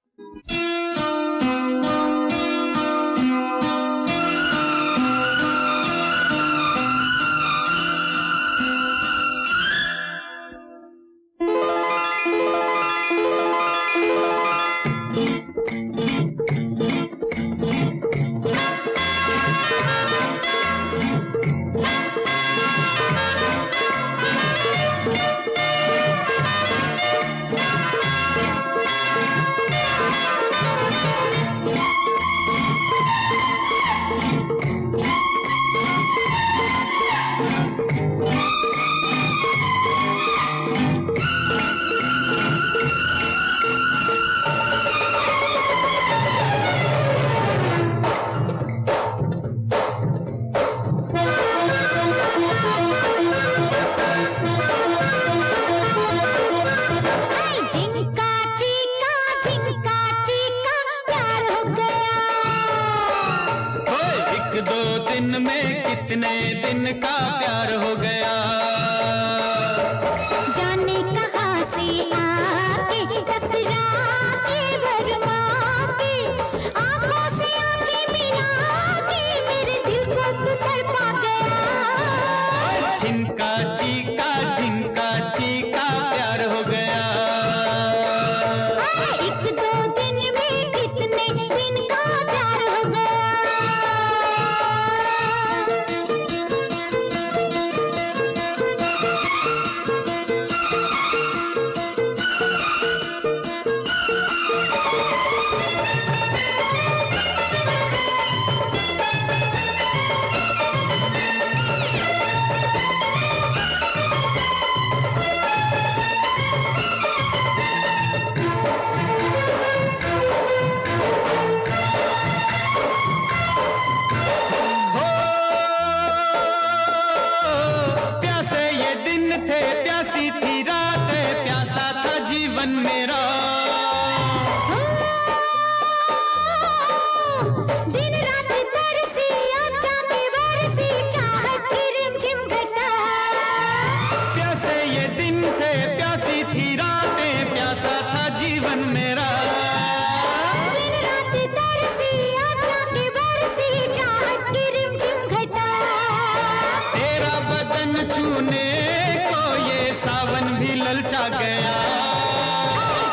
पागल छा गया।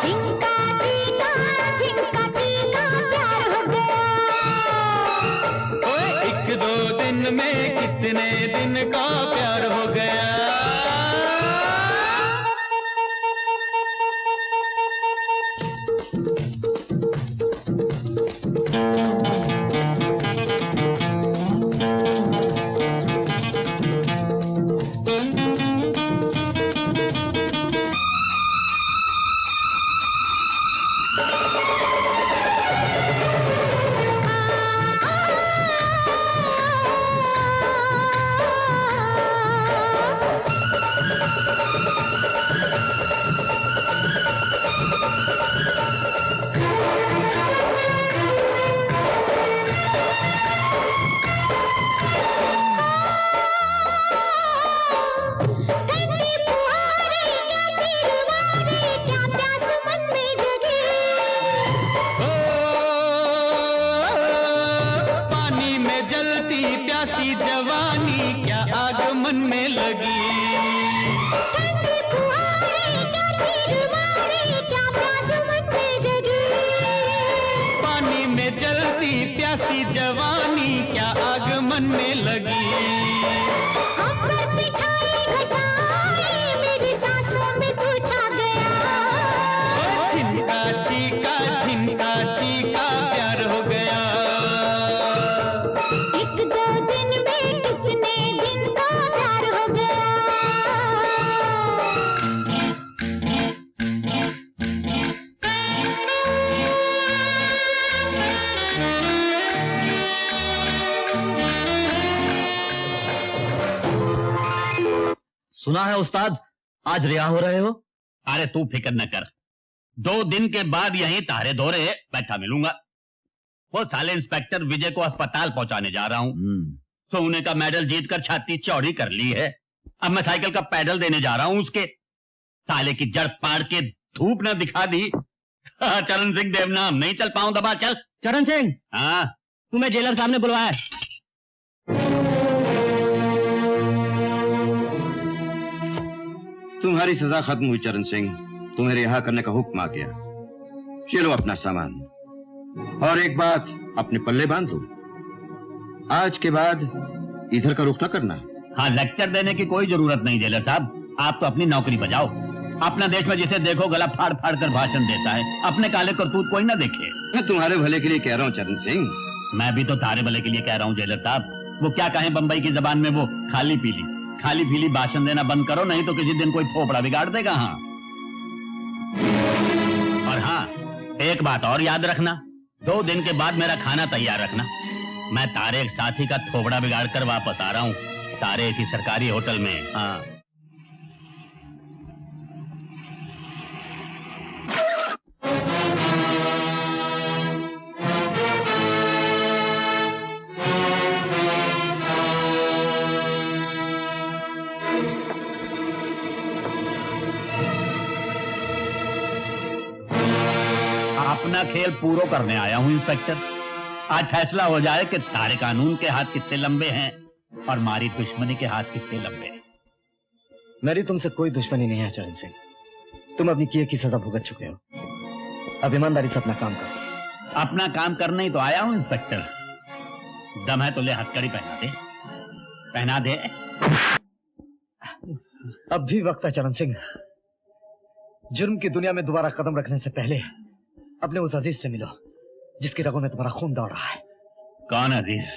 झिंका चीका प्यार हो गया। ओए 1-2 दिन में कितने दिन का प्यार हो गया। सुना है उस्ताद आज रिहा हो रहे हो? अरे तू फिक्र न कर, 2 दिन के बाद यहीं तारे दोरे बैठा मिलूंगा। वो साले इंस्पेक्टर विजय को अस्पताल पहुंचाने जा रहा हूं। सोने का मेडल जीतकर छाती चौड़ी कर ली है। अब मैं साइकिल का पैडल देने जा रहा हूं उसके। साले की जड़ पाड़ के धूप न दिखा दी। चरण सिंह देवनाम नहीं चल पाऊं, दबा चल। चरण सिंह, हाँ तुम्हें जेलर साहब ने बुलवाया। तुम्हारी सजा खत्म हुई चरण सिंह, तुम्हें रिहा करने का हुक्म आ गया। चलो अपना सामान और एक बात अपने पल्ले बांध लो, आज के बाद इधर का रुख न करना। हाँ, लेक्चर देने की कोई जरूरत नहीं जेलर साहब, आप तो अपनी नौकरी बजाओ। अपना देश में जिसे देखो गला फाड़ फाड़ कर भाषण देता है, अपने काले करतूत कोई ना देखे। मैं तुम्हारे भले के लिए कह रहा हूँ चरण सिंह। मैं भी तो तारे भले के लिए कह रहा हूँ जेलर साहब। वो क्या कहें बंबई की जबान में, वो खाली पीली भाषण देना बंद करो, नहीं तो किसी दिन कोई फोपड़ा बिगाड़ देगा। हाँ, और हाँ, एक बात और याद रखना, 2 दिन के बाद मेरा खाना तैयार रखना। मैं तारे एक साथी का थोबड़ा बिगाड़ कर वापस आ रहा हूँ, तारे इसी सरकारी होटल में। हाँ, अपना खेल पूरा करने आया हूं इंस्पेक्टर। आज फैसला हो जाए कि तारे कानून के हाथ कितने लंबे हैं और हमारी दुश्मनी के हाथ कितने लंबे हैं। मेरी तुमसे कोई दुश्मनी नहीं है चरण सिंह, तुम अपनी किए की सजा भुगत चुके हो। अब ईमानदारी से अपना काम करो। अपना काम करने ही तो आया हूं इंस्पेक्टर। दम है तो ले हथकड़ी पहना दे। अब भी वक्त है चरण सिंह, जुर्म की दुनिया में दोबारा कदम रखने से पहले अपने उस अजीज से मिलो जिसकी रगों में तुम्हारा खून दौड़ रहा है। कौन अजीज?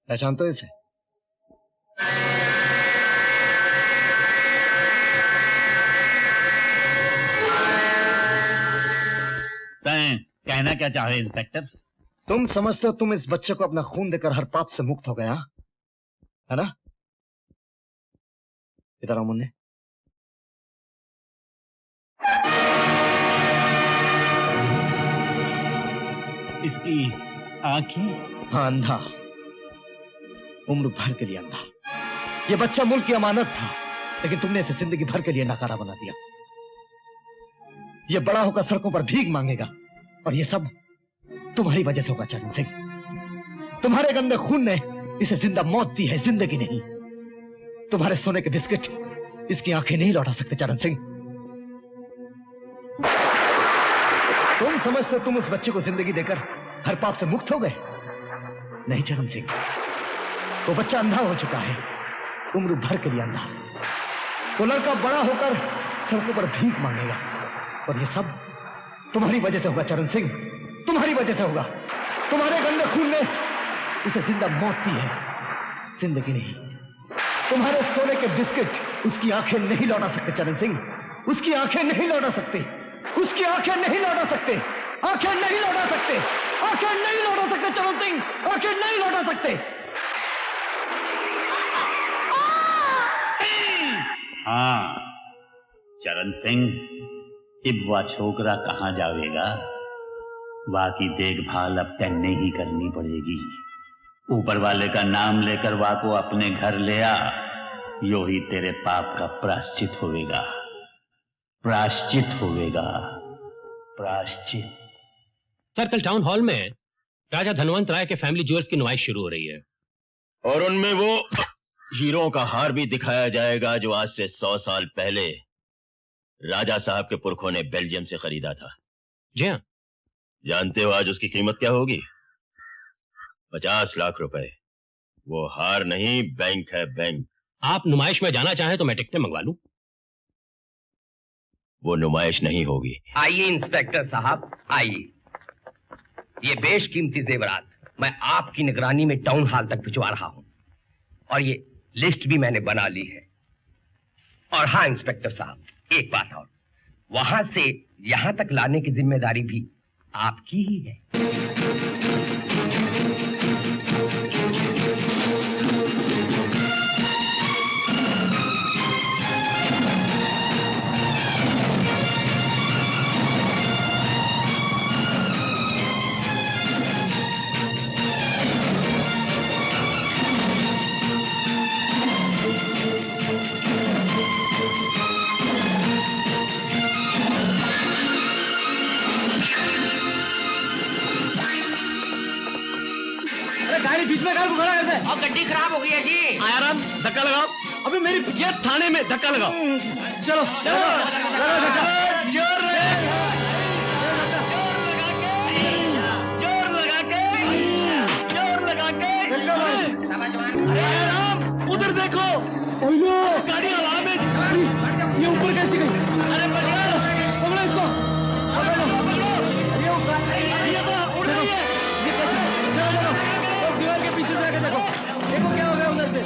पहचानते हो इसे? कहना क्या चाहे इंस्पेक्टर? तुम समझते हो तुम इस बच्चे को अपना खून देकर हर पाप से मुक्त हो गया है ना? इधर आओ मुन्ने। इसकी आंखें? हाँ, अंधा, उम्र भर के लिए अंधा। ये बच्चा मुल्क की अमानत था, लेकिन तुमने इसे जिंदगी भर के लिए नकारा बना दिया। ये बड़ा होकर सड़कों पर भीख मांगेगा और ये सब तुम्हारी वजह से होगा चरण सिंह। तुम्हारे गंदे खून ने इसे जिंदा मौत दी है, जिंदगी नहीं। तुम्हारे सोने के बिस्किट इसकी आंखें नहीं लौटा सकते चरण सिंह। तुम समझते तुम उस बच्चे को जिंदगी देकर हर पाप से मुक्त हो गए? नहीं चरण सिंह, वो बच्चा अंधा हो चुका है, उम्र भर के लिए अंधा। वो लड़का बड़ा होकर सड़कों पर भीख मांगेगा, और ये सब तुम्हारी वजह से होगा चरण सिंह, तुम्हारी वजह से होगा। तुम्हारे गंदे खून ने उसे जिंदा मौत दी है, जिंदगी नहीं। तुम्हारे सोने के बिस्किट उसकी आंखें नहीं लौटा सकते चरण सिंह, उसकी आंखें नहीं लौटा सकते, उसकी आंखें नहीं लौटा सकते, आंखें नहीं लौटा सकते, आंखें नहीं लौटा सकते चरण सिंह, आंखें नहीं लौटा सकते। हाँ चरण सिंह, अब वह छोकरा कहाँ जावेगा? वाह की देखभाल अब तन्ने ही करनी पड़ेगी। ऊपर वाले का नाम लेकर वाह को अपने घर ले आ, यो ही तेरे पाप का प्रायश्चित होवेगा, प्रायश्चित होवेगा, प्रायश्चित। सर, कल टाउन हॉल में राजा धनवंत राय के फैमिली ज्वेल्स की नुमाइश शुरू हो रही है, और उनमें वो हीरों का हार भी दिखाया जाएगा जो आज से 100 साल पहले राजा साहब के पुरखों ने बेल्जियम से खरीदा था। जी हाँ। जानते हो आज उसकी कीमत क्या होगी? 50 लाख रुपए। वो हार नहीं, बैंक है, बैंक। आप नुमाइश में जाना चाहें तो मैं टिकटें मंगवा लूं। वो नुमाइश नहीं होगी। आइए इंस्पेक्टर साहब, आइए। ये बेशकीमती जेवरात मैं आपकी निगरानी में टाउन हॉल तक भिजवा रहा हूं, और ये लिस्ट भी मैंने बना ली है। और हाँ इंस्पेक्टर साहब, एक बात और, वहां से यहां तक लाने की जिम्मेदारी भी आपकी ही है। बीच में कार खड़ा है और गड्डी खराब हो गई है जी। आराम, धक्का लगाओ। अभी मेरी ये थाने में धक्का लगाओ। चलो चलो जोर लगा के अरे आराम, उधर देखो। गाड़ी हवा में, ये ऊपर कैसे गई? अरे पकड़ो इसको, उड़ रही है। दीवार के पीछे से आके देखो, देखो क्या हो गया उधर से।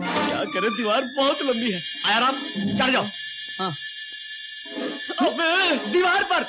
क्या करे, दीवार बहुत लंबी है। आराम, चढ़ जाओ। हाँ दीवार पर।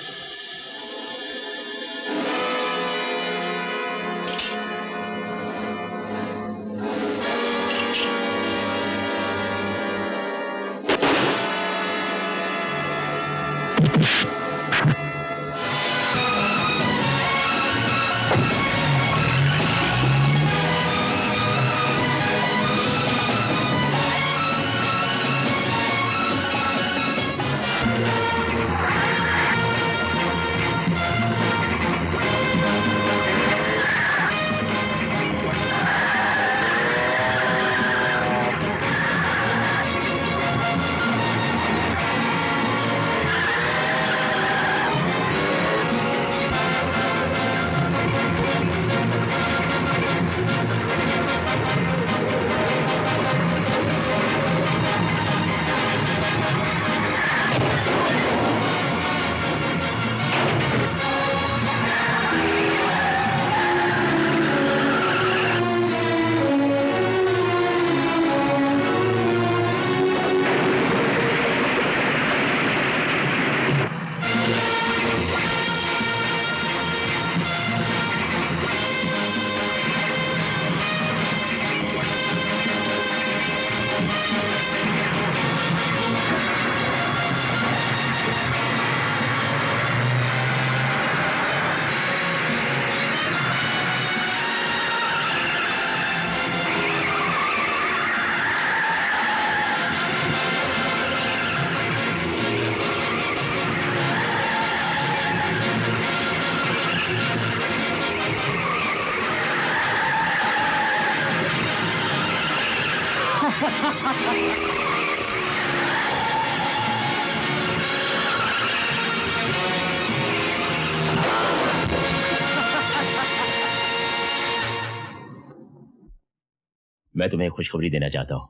मैं तुम्हें खुशखबरी देना चाहता हूँ।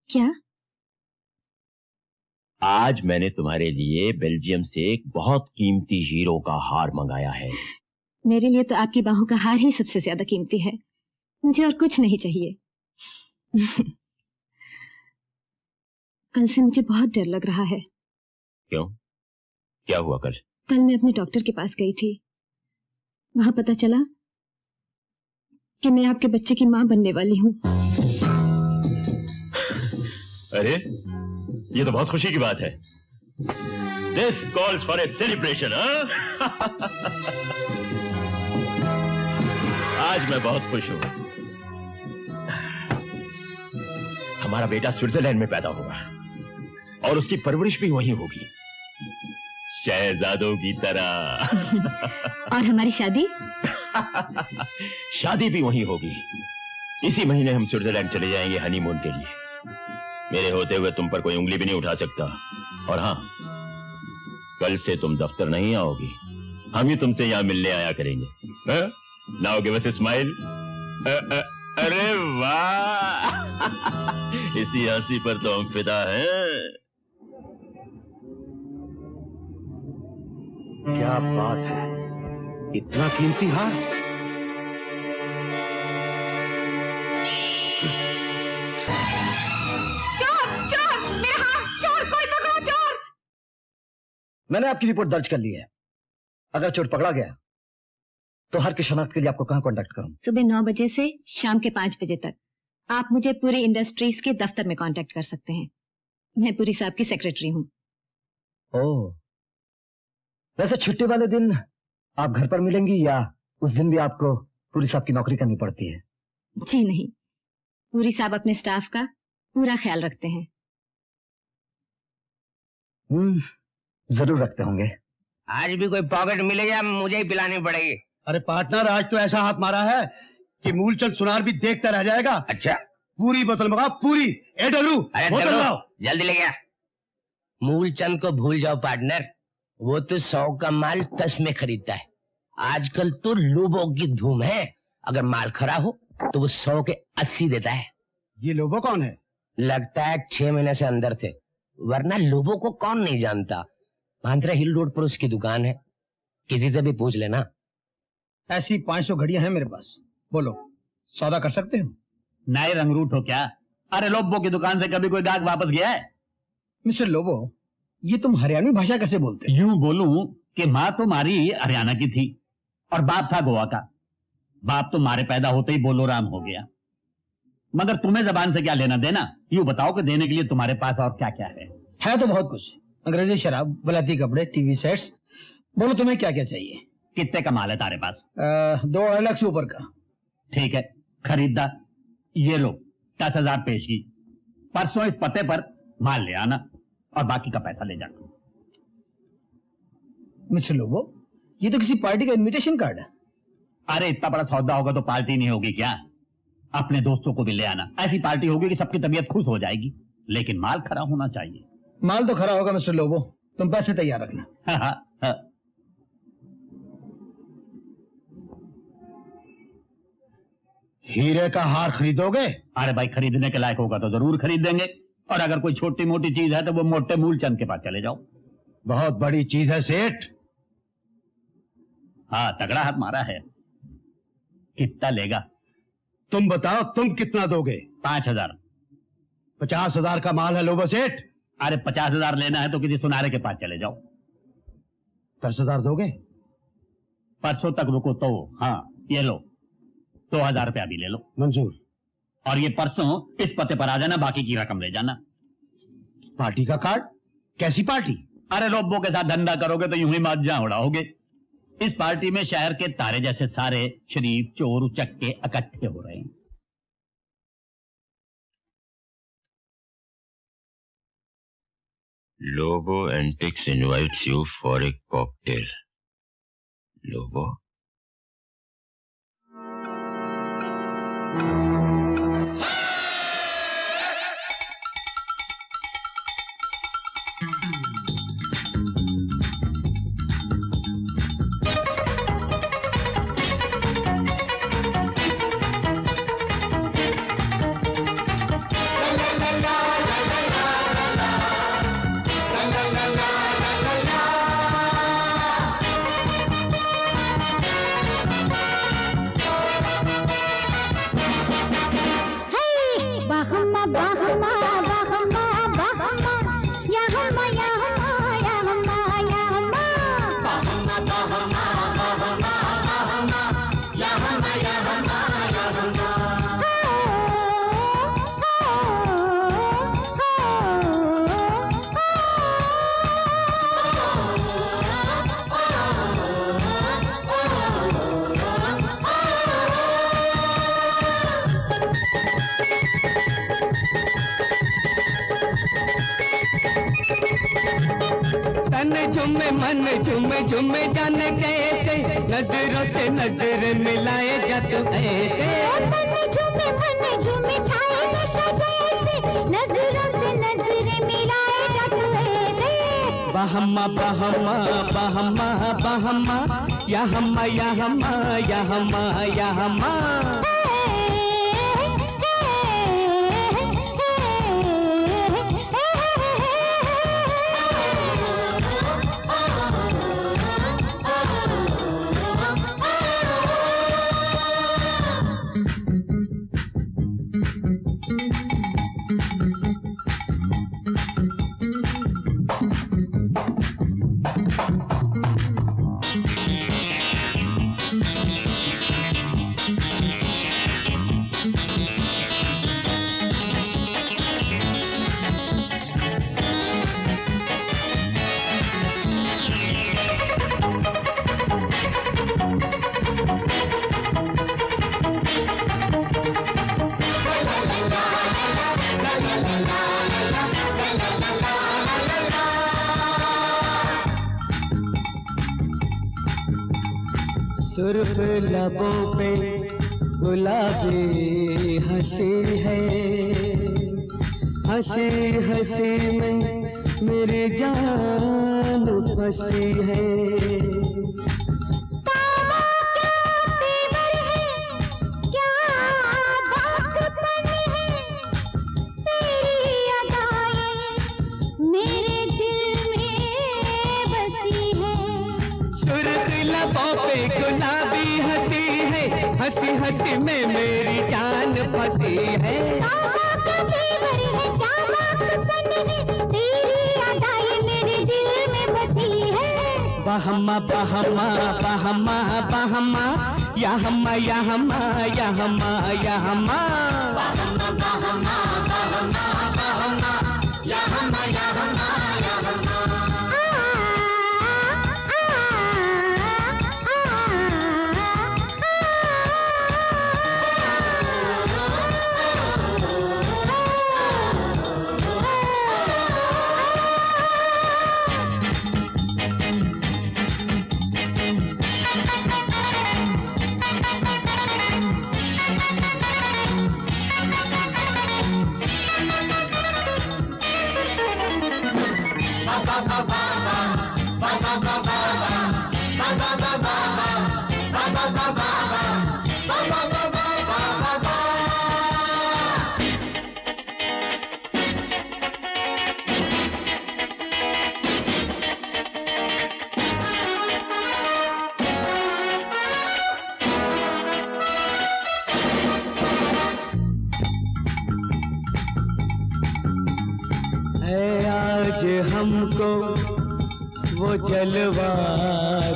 क्या? आज मैंने तुम्हारे लिए बेल्जियम से एक बहुत कीमती हीरो का हार मंगाया है। मेरे लिए तो आपकी बाहों का हार ही सबसे ज्यादा कीमती है। मुझे और कुछ नहीं चाहिए। कल से मुझे बहुत डर लग रहा है। क्यों? क्या हुआ कल? कल मैं अपने डॉक्टर के पास गई थी। वहां पता चला कि मैं आपके बच्चे की मां बनने वाली हूँ। अरे, ये तो बहुत खुशी की बात है। This calls for a celebration, हाँ? आज मैं बहुत खुश हूँ। हमारा बेटा स्विट्जरलैंड में पैदा होगा और उसकी परवरिश भी वहीं होगी, शहजादों की तरह। और हमारी शादी? शादी भी वहीं होगी। इसी महीने हम स्विट्जरलैंड चले जाएंगे हनीमून के लिए। मेरे होते हुए तुम पर कोई उंगली भी नहीं उठा सकता। और हाँ, कल से तुम दफ्तर नहीं आओगी, हम ही तुमसे यहाँ मिलने आया करेंगे। Now give us a smile. अरे वाह, इसी हंसी पर तो हम फिदा हैं। क्या बात है, इतना कीमती हार? मैंने आपकी रिपोर्ट दर्ज कर ली है। अगर चोर पकड़ा गया तो हर की शनाख्त के लिए आपको कहां कांटेक्ट करूं? सुबह 9 बजे से शाम के 5 बजे तक आप मुझे पूरी इंडस्ट्रीज के दफ्तर में कांटेक्ट कर सकते हैं। मैं पूरी साहब की सेक्रेटरी हूँ। ओह, वैसे छुट्टी वाले दिन आप घर पर मिलेंगी या उस दिन भी आपको पूरी साहब की नौकरी करनी पड़ती है? जी नहीं, पूरी साहब अपने स्टाफ का पूरा ख्याल रखते हैं। जरूर रखते होंगे। आज भी कोई पॉकेट मिलेगा, मुझे ही पिलानी पड़ेगी। अरे पार्टनर, आज तो ऐसा हाथ मारा है कि मूलचंद सुनार भी देखता रह जाएगा। अच्छा, पूरी बोतल मंगा, पूरी। ए डरू, बोतल लाओ। जल्दी ले गया। मूलचंद को भूल जाओ पार्टनर, वो तो 100 का माल 10 में खरीदता है। आजकल तो लोबो की धूम है, अगर माल खरा हो तो वो 100 के 80 देता है। ये लोबो कौन है? लगता है 6 महीने से अंदर थे, वरना लोबो को कौन नहीं जानता। भांतरा हिल रोड पर उसकी दुकान है, किसी से भी पूछ लेना। ऐसी 500 घड़ियां हैं मेरे पास, बोलो सौदा कर सकते हो? नए रंगरूट हो क्या? अरे लोबो की दुकान से कभी कोई गाहक वापस गया है? मिस्टर लोबो, ये तुम हरियाणवी भाषा कैसे बोलते? यूं बोलूं कि माँ तुम्हारी हरियाणा की थी और बाप था गोवा का। बाप तुम्हारे पैदा होते ही बोलो राम हो गया। मगर तुम्हें जबान से क्या लेना देना? यूं बताओ कि देने के लिए तुम्हारे पास और क्या क्या है तो बहुत कुछ। अंग्रेजी शराब, बलाती कपड़े, टीवी सेट्स। बोलो तुम्हें क्या क्या चाहिए? कितने का माल है तारे पास? 2 लाख से ऊपर का। ठीक है, खरीदा। ये लो 10,000 पेश की। परसों इस पते पर माल ले आना और बाकी का पैसा ले जाना। मिस्टर लोबो, ये तो किसी पार्टी का इनविटेशन कार्ड है। अरे इतना बड़ा सौदा होगा तो पार्टी नहीं होगी क्या? अपने दोस्तों को भी ले आना। ऐसी पार्टी होगी कि सबकी तबीयत खुश हो जाएगी, लेकिन माल खरा होना चाहिए। माल तो खरा होगा मिस्टर लोबो, तुम पैसे तैयार रखना। हीरे का हार खरीदोगे? अरे भाई, खरीदने के लायक होगा तो जरूर खरीद देंगे, और अगर कोई छोटी मोटी चीज है तो वो मोटे मूलचंद के पास चले जाओ। बहुत बड़ी चीज है सेठ। हाँ, तगड़ा हाथ मारा है। कितना लेगा? तुम बताओ, तुम कितना दोगे? 5,000। 50,000 का माल है लोबो सेठ। अरे 50,000 लेना है तो किसी सुनारे के पास चले जाओ। 10,000 दोगे? परसों तक रुको तो। हाँ, ये लो 2,000 रुपया भी ले लो। मंजूर। और ये परसों इस पते पर आ जाना, बाकी की रकम ले जाना। पार्टी का कार्ड? कैसी पार्टी? अरे लोबो के साथ धंधा करोगे तो यूं ही मौजा उड़ाओगे। इस पार्टी में शहर के तारे जैसे सारे शरीफ, चोर, उचक्के इकट्ठे हो रहे हैं। Lobo Antiques invites you for a cocktail. Lobo? मन झूमे जाने कैसे नजरों से नजर मिलाए जा तू ऐसे। मन झूमे छाए नशा जैसे नजरों से नजर मिलाए जा तू ऐसे। बहमा बहमा बहमा बहमा या हमा या हमा या हमा या हमा। सुर्ख लबों पे गुलाबी हंसी है, हंसी हंसी में मेरी जान फंसी है। गुलाबी हंसी है, हंसी हंसी में मेरी जान फंसी है। तेरी अदाएं मेरे दिल में बसी है। बहमा बहमा बहमा बहमा या हमा या हमा या हमा या हमा। बहमा बहमा बहमा बहमा या हमा या हमा या हमा। आज हमको वो जलवा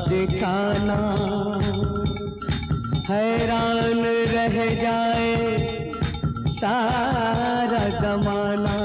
दिखाना, हैरान रह जाए सारा जमाना।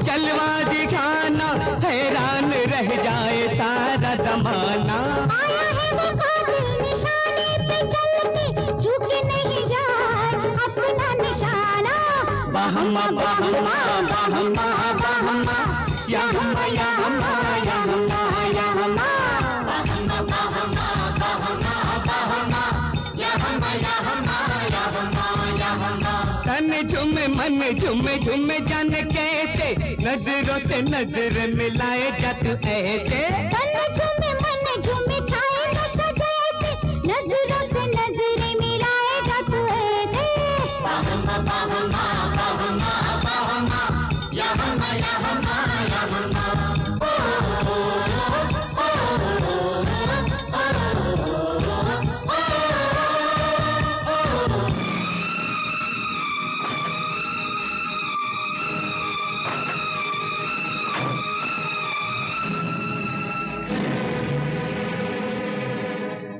जलवा दिखाना, हैरान रह जाए सारा जमाना। आया है वो कातिल निशाने पे चलने, झुक नहीं जाए अपना निशाना। बहमा बहमा बहमा बहमा या हमा या हमा या हमा या हमा। बहमा बहमा बहमा बहमा या हमा या हमा या हमा या हमा। तन झूमे मन झूमे जाने कैसे नजरों से नजर मिलाए जा तू ऐसे। तन झूमे मन झूमे छाए नशा जैसे नजरों से नजर मिलाए जा तू ऐसे। बहमा बहमा बहमा बहमा या हमा या हमा या हमा।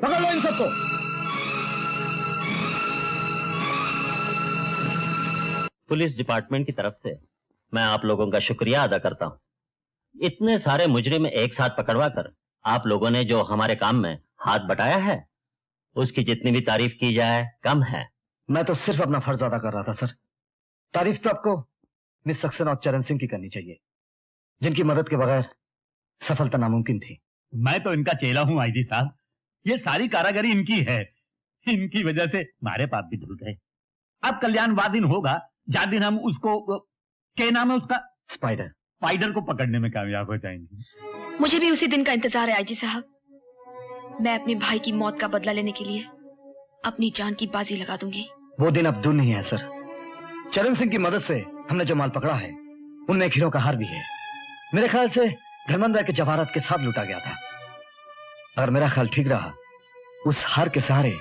पकड़ लो इन सबको। पुलिस डिपार्टमेंट की तरफ से मैं आप लोगों का शुक्रिया अदा करता हूं। इतने सारे मुजरिम एक साथ पकड़वा कर आप लोगों ने जो हमारे काम में हाथ बटाया है, उसकी जितनी भी तारीफ की जाए कम है। मैं तो सिर्फ अपना फर्ज अदा कर रहा था सर। तारीफ तो आपको मिस सक्सेना और चरण सिंह की करनी चाहिए, जिनकी मदद के बगैर सफलता नामुमकिन थी। मैं तो इनका चेला हूं आईजी साहब, ये सारी कारागरी इनकी है। इनकी वजह से हमारे पाप भी धुल गए। अब कल्याण वाद दिन होगा जहाँ दिन हम उसको, क्या नाम है उसका, स्पाइडर को पकड़ने में कामयाब हो जाएंगे। मुझे भी उसी दिन का इंतजार है आईजी साहब। मैं अपने भाई की मौत का बदला लेने के लिए अपनी जान की बाजी लगा दूंगी। वो दिन अब दूर नहीं है सर। चरण सिंह की मदद से हमने जो माल पकड़ा है उनमें एक हीरो का हार भी है। मेरे ख्याल से धर्मेंद्र राय के जवाहरात के साथ लूटा गया था। अगर मेरा ख्याल ठीक रहा, उस हार के सहारे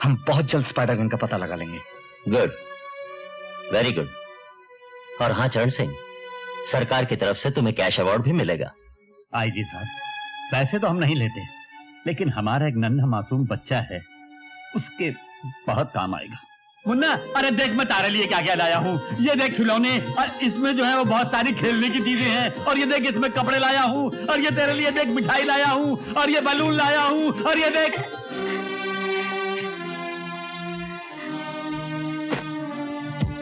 हम बहुत जल्द स्पाइडरमैन का पता लगा लेंगे। Good, very good. और हाँ चरण सिंह, सरकार की तरफ से तुम्हें कैश अवार्ड भी मिलेगा। आईजी साहब, पैसे तो हम नहीं लेते, लेकिन हमारा एक नन्हा मासूम बच्चा है, उसके बहुत काम आएगा। मुन्ना, अरे देख मैं तारे लिए क्या क्या लाया हूँ। ये देख खिलौने, और इसमें जो है वो बहुत सारी खेलने की चीजें हैं। और ये देख इसमें कपड़े लाया हूँ, और ये तेरे लिए देख मिठाई लाया हूँ, और ये बलून लाया हूँ, और ये देख।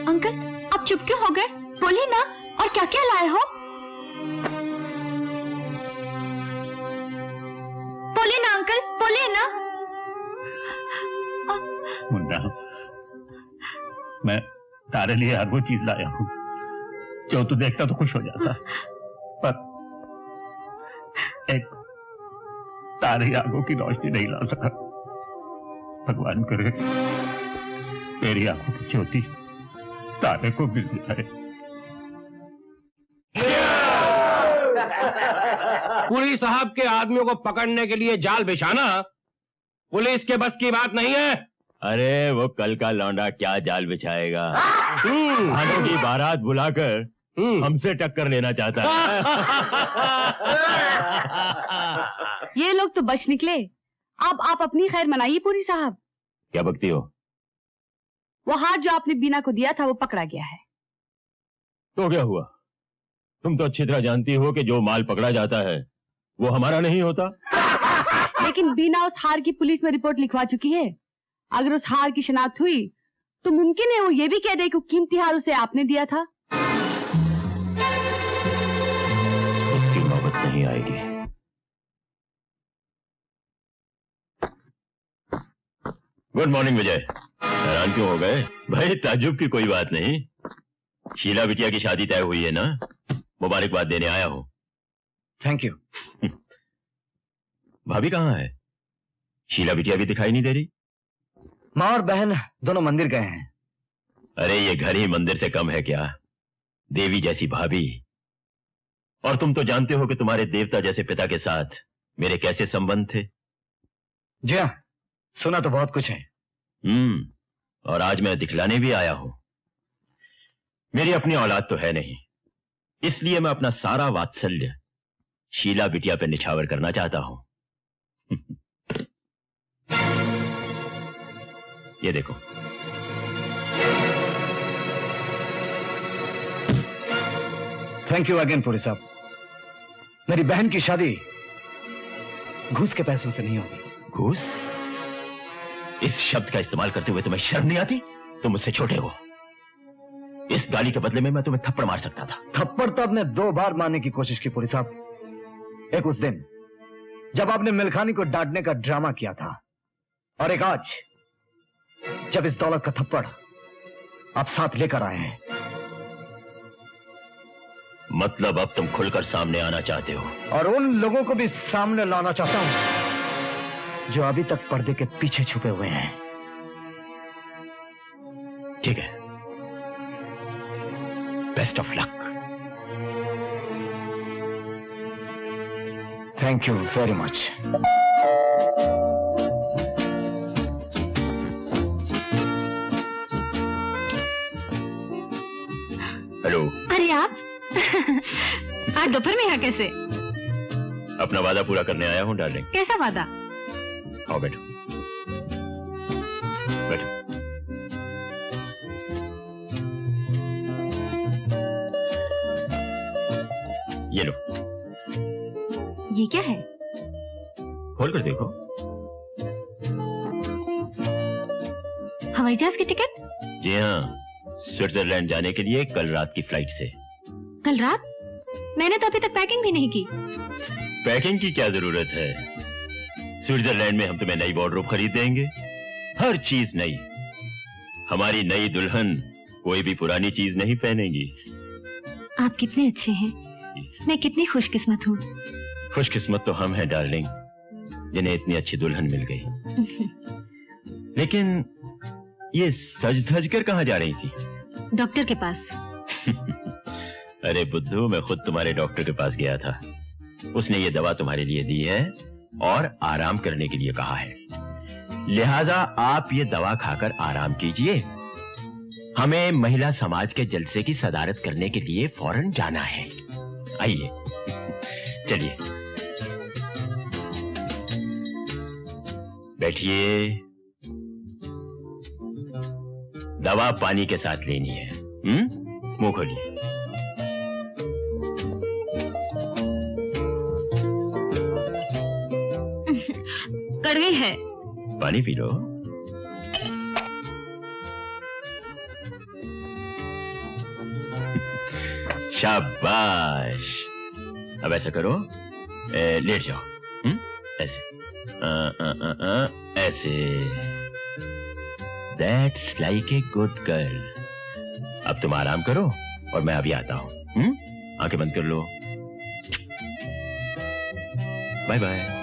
अंकल, आप चुप क्यों हो गए? बोलिए ना, और क्या क्या लाए हो? बोलिए ना अंकल, बोलिए ना। मुन्ना, मैं तारे लिए हर वो चीज लाया हूँ जो तू देखता तो खुश हो जाता, पर एक तारे आंखों की रोशनी नहीं ला सका। भगवान करे तेरी आंखों की ज्योति तारे को मिल जाए। पुलिस साहब के आदमियों को पकड़ने के लिए जाल बिछाना पुलिस के बस की बात नहीं है। अरे वो कल का लौंडा क्या जाल बिछाएगा? भाइयों की बारात बुलाकर हमसे टक्कर लेना चाहता है। ये लोग तो बच निकले। अब आप अपनी खैर मनाइए पूरी साहब। क्या बकती हो? वो हार जो आपने बीना को दिया था वो पकड़ा गया है। तो क्या हुआ? तुम तो अच्छी तरह जानती हो कि जो माल पकड़ा जाता है वो हमारा नहीं होता। लेकिन बीना उस हार की पुलिस में रिपोर्ट लिखवा चुकी है। अगर उस हार की शनाख्त हुई तो मुमकिन है वो ये भी कह दे कि कीमती हार उसे आपने दिया था। उसकी नौबत नहीं आएगी। गुड मॉर्निंग विजय। हैरान क्यों हो गए? भाई ताज्जुब की कोई बात नहीं। शीला बिटिया की शादी तय हुई है ना, मुबारकबाद देने आया हूं। Thank you. भाभी कहाँ है? शीला बिटिया भी दिखाई नहीं दे रही। माँ और बहन दोनों मंदिर गए हैं। अरे ये घर ही मंदिर से कम है क्या? देवी जैसी भाभी। और तुम तो जानते हो कि तुम्हारे देवता जैसे पिता के साथ मेरे कैसे संबंध थे। जी हाँ, सुना तो बहुत कुछ है। और आज मैं दिखलाने भी आया हूं। मेरी अपनी औलाद तो है नहीं, इसलिए मैं अपना सारा वात्सल्य शीला बिटिया पे निछावर करना चाहता हूं। ये देखो। थैंक यू अगेन पुरी साहब। मेरी बहन की शादी घूस के पैसों से नहीं होगी। घूस? इस शब्द का इस्तेमाल करते हुए तुम्हें शर्म नहीं आती? तुम मुझसे छोटे हो। इस गाली के बदले में मैं तुम्हें थप्पड़ मार सकता था। थप्पड़ तो आपने 2 बार मारने की कोशिश की पुरी साहब। एक उस दिन जब आपने मिल्खानी को डांटने का ड्रामा किया था, और एक आज जब इस दौलत का थप्पड़ आप साथ लेकर आए हैं। मतलब अब तुम खुलकर सामने आना चाहते हो? और उन लोगों को भी सामने लाना चाहता हूं जो अभी तक पर्दे के पीछे छुपे हुए हैं। ठीक है, best of luck. Thank you very much. Hello. अरे आप आज दोपहर में यहाँ कैसे? अपना वादा पूरा करने आया हूं डार्लिंग। कैसा वादा? आओ बैठो बैठो। ये लो। ये क्या है? खोल कर देखो। हवाई जहाज की टिकट? जी हाँ, स्विट्जरलैंड जाने के लिए कल रात की फ्लाइट से। कल रात? मैंने तो अभी तक पैकिंग भी नहीं की। पैकिंग की क्या जरूरत है? स्विट्जरलैंड में हम तुम्हें नई वार्डरोब खरीद देंगे, हर चीज नई। हमारी नई दुल्हन कोई भी पुरानी चीज नहीं पहनेगी। आप कितने अच्छे हैं, मैं कितनी खुशकिस्मत हूँ। खुशकिस्मत तो हम हैं डार्लिंग, जिन्हें इतनी अच्छी दुल्हन मिल गई। लेकिन ये सज धज कर कहाँ जा रही थी? डॉक्टर के पास। अरे बुद्धू, मैं खुद तुम्हारे डॉक्टर के पास गया था। उसने ये दवा तुम्हारे लिए दी है और आराम करने के लिए कहा है। लिहाजा आप ये दवा खाकर आराम कीजिए। हमें महिला समाज के जलसे की सदारत करने के लिए फौरन जाना है। आइए, चलिए बैठिए। दवा पानी के साथ लेनी है। मुंह खोलिए। कड़वी है। पानी पी लो। शाबाश। अब ऐसा करो, लेट जाओ। ऐसे ऐसे। That's like a good girl। अब तुम आराम करो और मैं अभी आता हूं। आंखें बंद कर लो। Bye bye.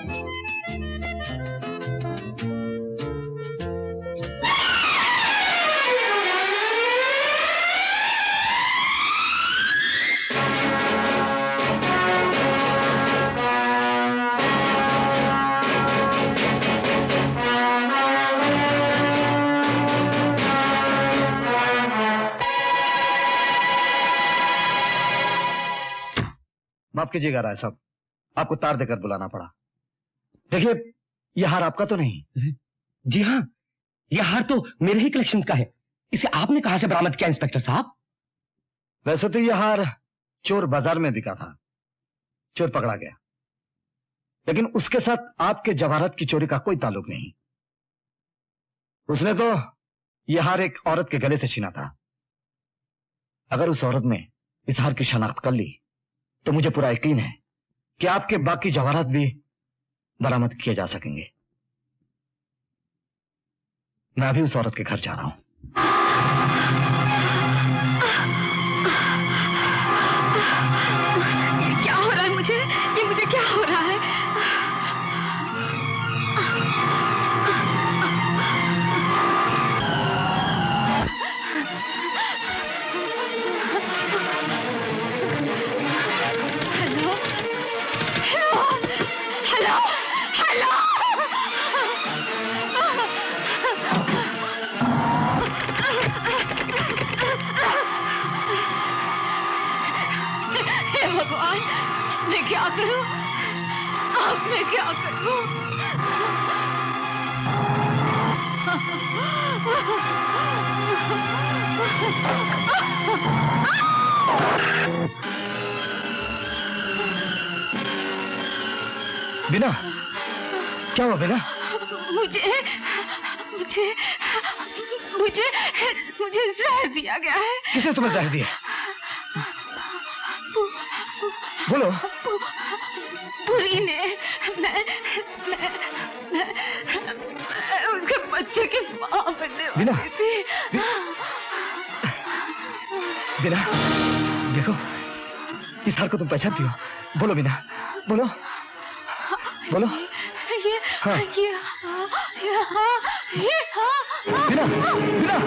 माफ कीजिएगा राय साहब, आपको तार देकर बुलाना पड़ा। देखिए, यह हार आपका तो नहीं? जी हाँ, यह हार तो मेरे ही कलेक्शन का है। इसे आपने कहां से बरामद किया इंस्पेक्टर साहब? वैसे तो यह हार चोर बाजार में बिका था, चोर पकड़ा गया, लेकिन उसके साथ आपके जवाहरात की चोरी का कोई ताल्लुक नहीं। उसने तो यह हार एक औरत के गले से छीना था। अगर उस औरत ने इस हार की शनाख्त कर ली तो मुझे पूरा यकीन है कि आपके बाकी जवाहरात भी बरामद किए जा सकेंगे। मैं अभी उस औरत के घर जा रहा हूं। क्या हो रहा है मुझे? ये मुझे क्या हो रहा है? भगवान, मैं क्या करूं? अब मैं क्या करूं? बिना, क्या हुआ बिना? मुझे मुझे मुझे मुझे जहर दिया गया है। किसने तुम्हें जहर दिया? बोलो। बुरी ने। मैं उसके बच्चे की मां बनने वाली थी। बिना, देखो, इस हार को तुम पहचानती हो? बोलो बिना, बोलो बोलो। ये हाँ। ये बिना, बिना।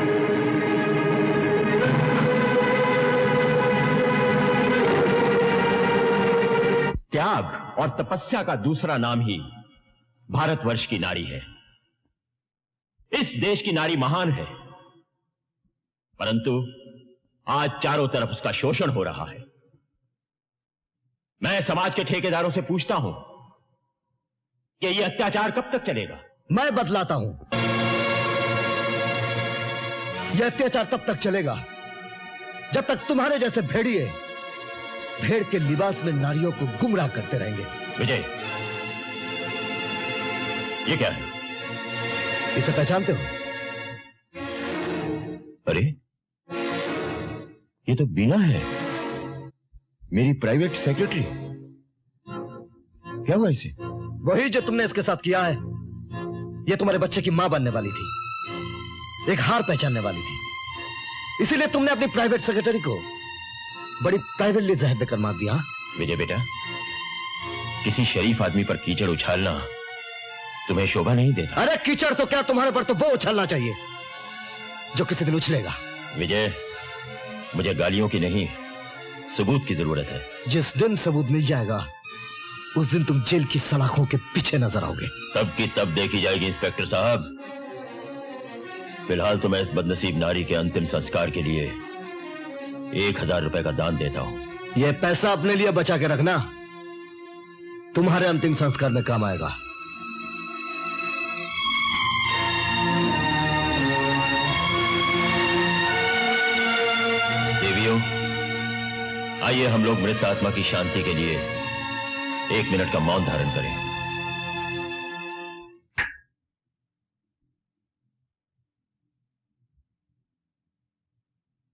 त्याग और तपस्या का दूसरा नाम ही भारतवर्ष की नारी है। इस देश की नारी महान है, परंतु आज चारों तरफ उसका शोषण हो रहा है। मैं समाज के ठेकेदारों से पूछता हूं कि यह अत्याचार कब तक चलेगा? मैं बतलाता हूं। यह अत्याचार तब तक चलेगा जब तक तुम्हारे जैसे भेड़िए भेड़ के लिबास में नारियों को गुमराह करते रहेंगे। विजय, ये क्या है? इसे पहचानते हो? अरे, ये तो बीना है, मेरी प्राइवेट सेक्रेटरी। क्या हुआ इसे? वही जो तुमने इसके साथ किया है। ये तुम्हारे बच्चे की मां बनने वाली थी, एक हार पहचानने वाली थी, इसीलिए तुमने अपनी प्राइवेट सेक्रेटरी को बड़ी प्राइवेटली जहर देकर मार दिया। विजय बेटा, किसी शरीफ आदमी पर कीचड़ उछालना तुम्हें शोभा नहीं देता। अरे कीचड़ तो क्या, तुम्हारे पर तो वो उछलना चाहिए जो किसी दिन उछलेगा। विजय, मुझे गालियों की नहीं, सबूत की जरूरत है। जिस दिन सबूत मिल जाएगा उस दिन तुम जेल की सलाखों के पीछे नजर आओगे। तब की तब देखी जाएगी इंस्पेक्टर साहब। फिलहाल तो मैं इस बदनसीब नारी के अंतिम संस्कार के लिए 1000 रुपए का दान देता हूं। यह पैसा अपने लिए बचा के रखना, तुम्हारे अंतिम संस्कार में काम आएगा। देवियों, आइए हम लोग मृत आत्मा की शांति के लिए 1 मिनट का मौन धारण करें।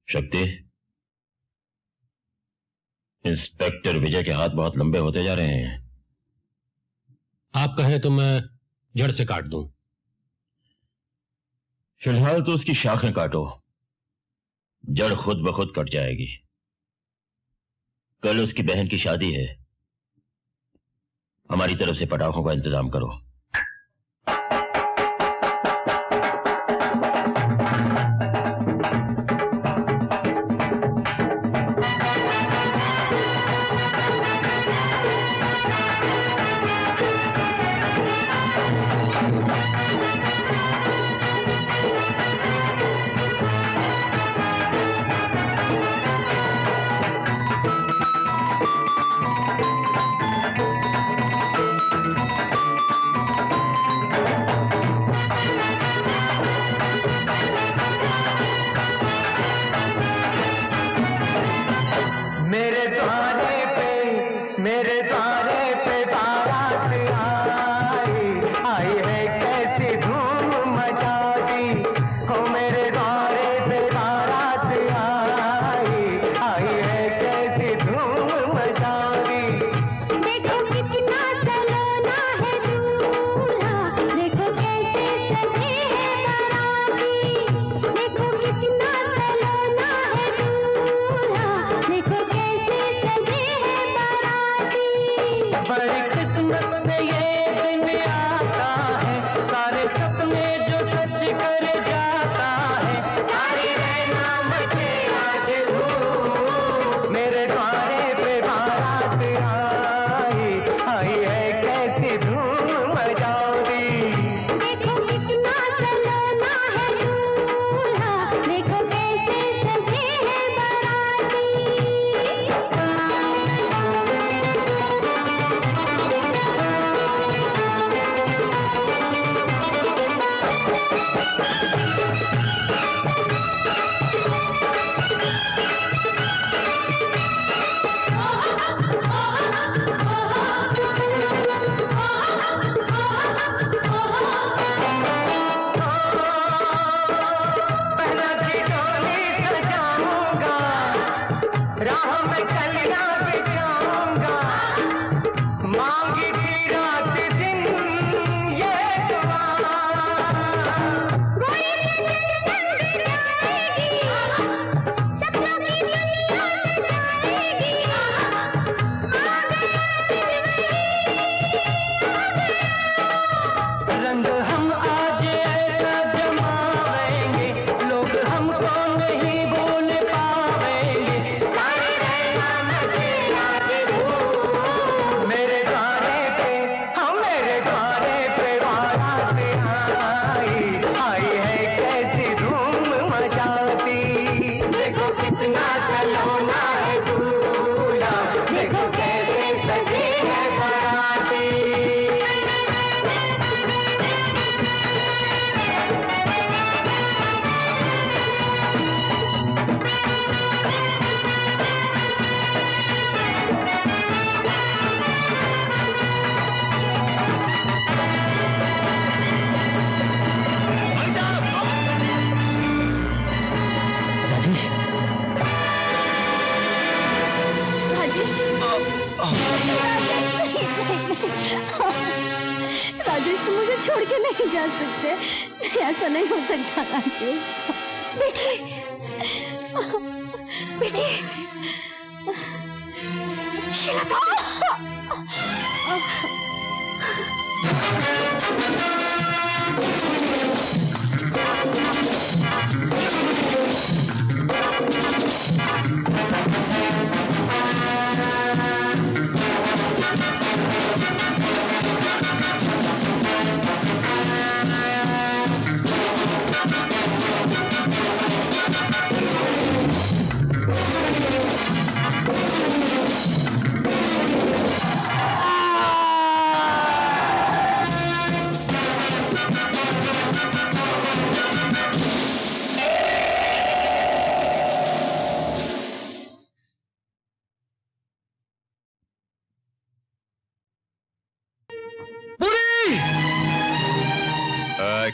शक्ति, इंस्पेक्टर विजय के हाथ बहुत लंबे होते जा रहे हैं। आप कहें तो मैं जड़ से काट दूं। फिलहाल तो उसकी शाखें काटो, जड़ खुद ब खुद कट जाएगी। कल उसकी बहन की शादी है, हमारी तरफ से पटाखों का इंतजाम करो। लोग हमको नहीं भूल पावेंगे। सारे रहना मुझे राजेश, तुम मुझे छोड़ के नहीं जा सकते। ऐसा नहीं हो सकता राजेश। बेटी, बेटी, शीला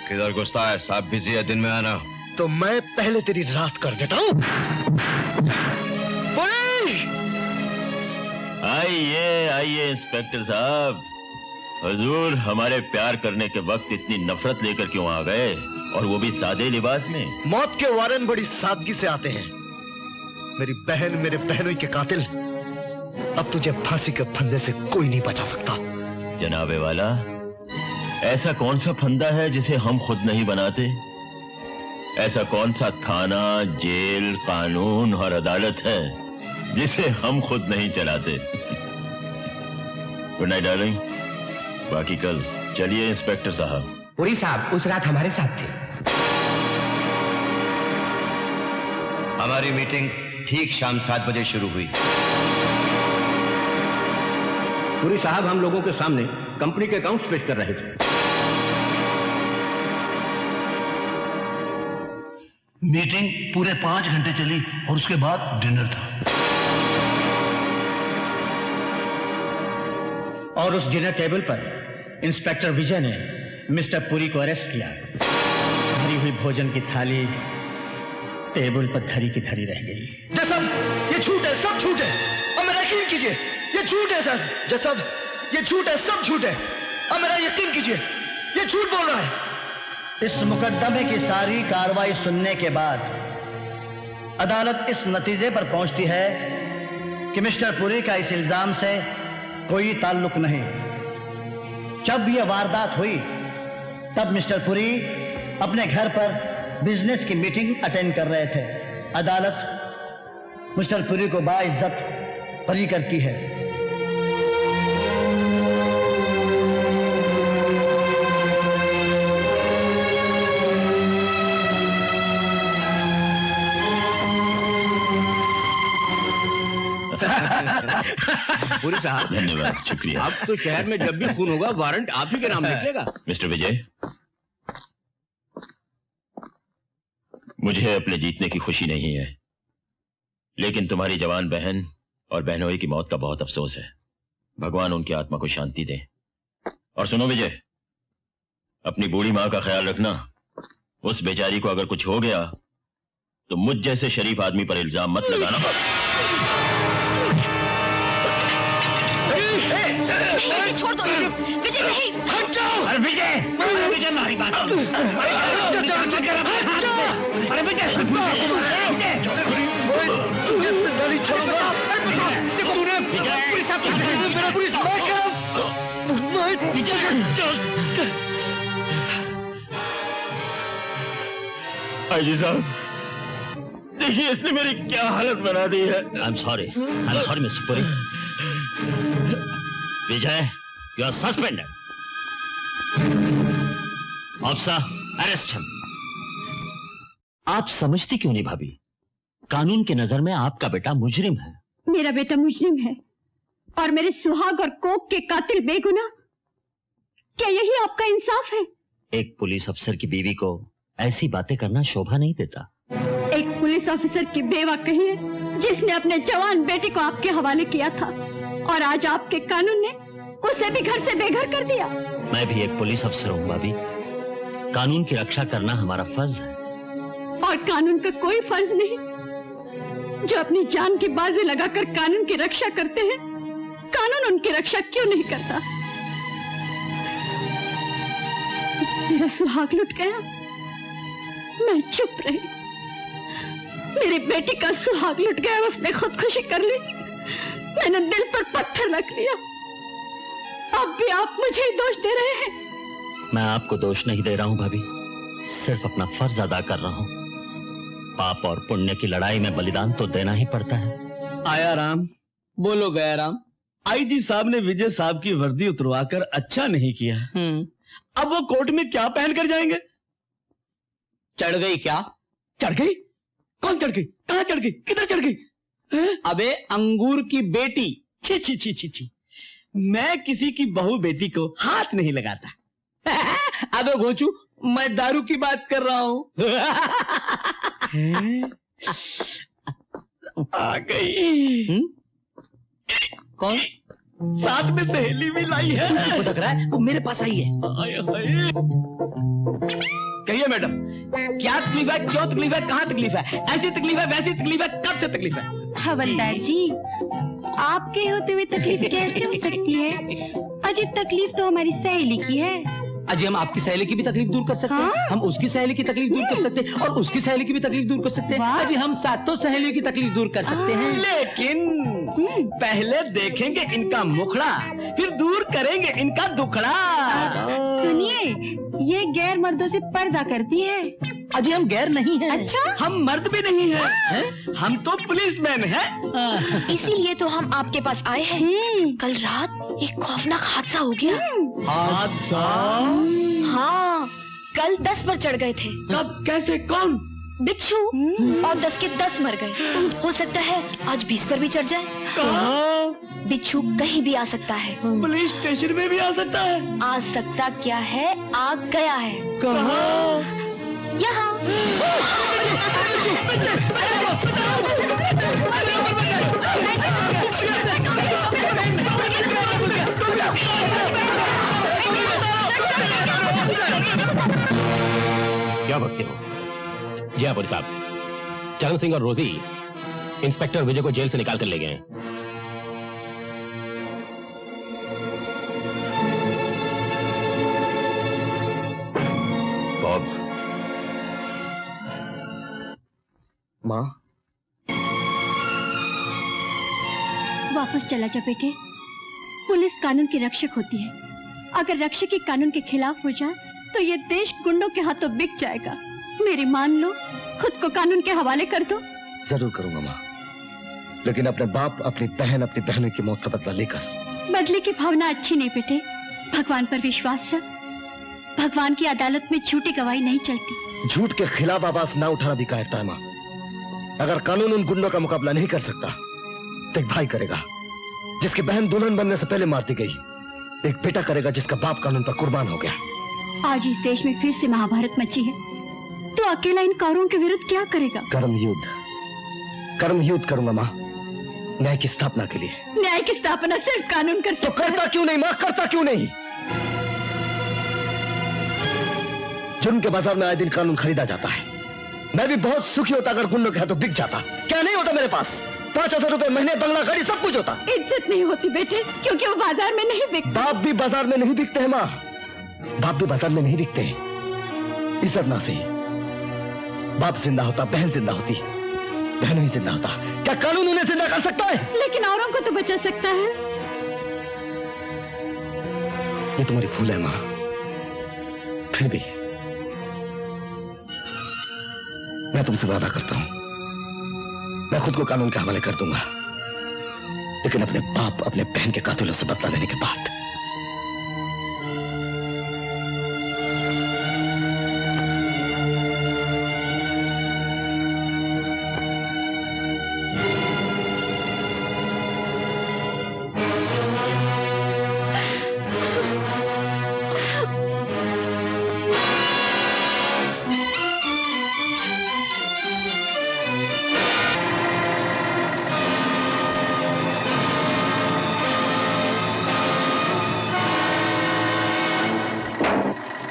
किधर घुसता है? साहब बिजी है, दिन में आना। तो मैं पहले तेरी रात कर देता हूँ। आइए आइए इंस्पेक्टर साहब। हुजूर, हमारे प्यार करने के वक्त इतनी नफरत लेकर क्यों आ गए, और वो भी सादे लिबास में? मौत के वारन बड़ी सादगी से आते हैं। मेरी बहन, मेरे बहनों के कातिल, अब तुझे फांसी के फंदे से कोई नहीं बचा सकता। जनाबे वाला, ऐसा कौन सा फंदा है जिसे हम खुद नहीं बनाते? ऐसा कौन सा थाना, जेल, कानून और अदालत है जिसे हम खुद नहीं चलाते? गुड नाइट डार्लिंग, बाकी कल। चलिए इंस्पेक्टर साहब। पुरी साहब उस रात हमारे साथ थे। हमारी मीटिंग ठीक शाम 7 बजे शुरू हुई। पुरी साहब हम लोगों के सामने कंपनी के अकाउंट्स पेश कर रहे थे। मीटिंग पूरे 5 घंटे चली और उसके बाद डिनर था। और उस डिनर टेबल पर इंस्पेक्टर विजय ने मिस्टर पुरी को अरेस्ट किया। भरी हुई भोजन की थाली टेबल पर धरी की धरी रह गई। जसब, ये झूठ है, सब झूठ है। अब मेरा यकीन कीजिए, ये झूठ है सर। जसब, ये झूठ है, सब झूठ है। अब मेरा यकीन कीजिए, ये झूठ बोल रहा है। इस मुकदमे की सारी कार्रवाई सुनने के बाद अदालत इस नतीजे पर पहुंचती है कि मिस्टर पुरी का इस इल्जाम से कोई ताल्लुक नहीं। जब यह वारदात हुई तब मिस्टर पुरी अपने घर पर बिजनेस की मीटिंग अटेंड कर रहे थे। अदालत मिस्टर पुरी को बाइज्जत बरी करती है। पुरी साहब धन्यवाद, शुक्रिया। अब तो शहर में जब भी खून होगा वारंट आप ही के नाम निकलेगा। मिस्टर विजय, मुझे अपने जीतने की खुशी नहीं है, लेकिन तुम्हारी जवान बहन और बहनोई की मौत का बहुत अफसोस है। भगवान उनकी आत्मा को शांति दे। और सुनो विजय, अपनी बूढ़ी मां का ख्याल रखना। उस बेचारी को अगर कुछ हो गया तो मुझ जैसे शरीफ आदमी पर इल्जाम मत लगाना। नहीं, छोड़ दो विजय, नहीं। हट जाओ। अरे विजय, विजय हमारी बात सुनो। अरे विजय, तुझे जिंदा नहीं छोड़ूंगा। तूने पुरी साहब मेरा पुरी आईजी साहब, देखिए इसने मेरी क्या हालत बना दी है। I am sorry mister Puri. Vijay, you are suspended. Officer, arrest him. आप समझती क्यों नहीं भाभी? कानून की नजर में आपका बेटा मुजरिम है। मेरा बेटा मुजरिम है और मेरे सुहाग और कोक के कातिल बेगुनाह। क्या यही आपका इंसाफ है? एक पुलिस अफसर की बीवी को ऐसी बातें करना शोभा नहीं देता। एक पुलिस ऑफिसर की बेवा कहिए जिसने अपने जवान बेटे को आपके हवाले किया था, और आज आपके कानून ने उसे भी घर से बेघर कर दिया। मैं भी एक पुलिस अफसर हूँ भाभी। कानून की रक्षा करना हमारा फर्ज है। और कानून का कोई फर्ज नहीं। जो अपनी जान की बाजी लगाकर कानून की रक्षा करते हैं कानून उनकी रक्षा क्यों नहीं करता? मेरा सुहाग लुट गया, मैं चुप रही। मेरी बेटी का सुहाग लुट गया, उसने खुदकुशी कर ली, मैंने दिल पर पत्थर रख लिया। अब भी आप मुझे ही दोष दे रहे हैं। मैं आपको दोष नहीं दे रहा हूं भाभी, सिर्फ अपना फर्ज अदा कर रहा हूं। पाप और पुण्य की लड़ाई में बलिदान तो देना ही पड़ता है। आया राम, बोलो गया राम। आईजी साहब ने विजय साहब की वर्दी उतरवाकर अच्छा नहीं किया। अब वो कोर्ट में क्या पहन कर जाएंगे? चढ़ गई क्या? चढ़ गई? कौन चढ़ गई? कहां चढ़ गई? किधर चढ़ गई? अबे अंगूर की बेटी। छी छी छी छी छी, मैं किसी की बहू बेटी को हाथ नहीं लगाता। अबे गोचू, मैं दारू की बात कर रहा हूं। आ गई। कौन? साथ में सहेली भी लाई है। वो तक रहा है, वो मेरे पास आई है। कहिए मैडम, क्या तकलीफ है? क्यों तकलीफ है? कहाँ तकलीफ है? ऐसी तकलीफ है, वैसी तकलीफ है, कब से तकलीफ है? हवलदार जी, आपके होते हुए तकलीफ कैसे हो सकती है? अजी तकलीफ तो हमारी सहेली की है। अजी हम आपकी सहेली की भी तकलीफ दूर कर सकते हैं, हम उसकी सहेली की तकलीफ दूर कर सकते हैं, और उसकी सहेली की भी तकलीफ दूर कर सकते हैं। अजी हम सातों सहेलियों की तकलीफ दूर कर सकते हैं। लेकिन पहले देखेंगे इनका मुखड़ा, फिर दूर करेंगे इनका दुखड़ा। सुनिए, ये गैर मर्दों से पर्दा करती है। अजी हम गैर नहीं हैं। अच्छा, हम मर्द भी नहीं हैं, हम तो पुलिसमैन हैं। इसीलिए तो हम आपके पास आए हैं। कल रात एक खौफनाक हादसा हो गया। हादसा? हाँ, कल 10 पर चढ़ गए थे। कब, कैसे, कौन? बिच्छू, और 10 के 10 मर गए। हो सकता है आज 20 पर भी चढ़ जाए। कहाँ? बिच्छू कहीं भी आ सकता है। पुलिस स्टेशन में भी आ सकता है। आ सकता क्या है, आ गया है। कहाँ? यहाँ। क्या भगते हो? जी हाँ पुलिस साहब, चरण सिंह और रोजी इंस्पेक्टर विजय को जेल से निकाल कर ले गए हैं। बॉब। माँ, वापस चला जा बेटे। पुलिस कानून की रक्षक होती है। अगर रक्षक ही कानून के खिलाफ हो जाए तो ये देश गुंडों के हाथों बिक जाएगा। मेरी मान लो, खुद को कानून के हवाले कर दो। जरूर करूंगा माँ, लेकिन अपने बाप, अपनी बहन, अपनी बहनों की मौत का बदला लेकर। बदले की भावना अच्छी नहीं बेटे, भगवान पर विश्वास रख। भगवान की अदालत में झूठी गवाही नहीं चलती। झूठ के खिलाफ आवाज ना उठाना भी कायरता है माँ। अगर कानून उन गुंडों का मुकाबला नहीं कर सकता तो एक भाई करेगा जिसकी बहन दुल्हन बनने से पहले मार दी गई। एक बेटा करेगा जिसका बाप कानून पर कुर्बान हो गया। आज इस देश में फिर से महाभारत मची है, तो अकेला इन कौरवों के विरुद्ध क्या करेगा? कर्म युद्ध करूंगा माँ, न्याय की स्थापना के लिए। न्याय की स्थापना सिर्फ कानून कर सकता है। तो करता क्यों नहीं माँ, करता क्यों नहीं? जुर्म के बाजार में आए दिन कानून खरीदा जाता है। मैं भी बहुत सुखी होता अगर गुंडों के हाथों बिक जाता। क्या नहीं होता मेरे पास? 5,000 रुपए महीने, बंगला, गाड़ी, सब कुछ होता। इज्जत नहीं होती बेटे, क्योंकि वो बाजार में नहीं बिकते। बाप भी बाजार में नहीं बिकते हैं माँ, बाप भी बाजार में नहीं बिकते। इज्जत ना सही, बाप जिंदा होता, बहन जिंदा होती, बहन ही जिंदा होता। क्या कानून उन्हें जिंदा कर सकता है? लेकिन औरों को तो बचा सकता है। ये तुम्हारी भूल है माँ। फिर भी मैं तुमसे वादा करता हूं, मैं खुद को कानून के हवाले कर दूंगा, लेकिन अपने बाप, अपने बहन के कातिलों से बदला लेने के बाद।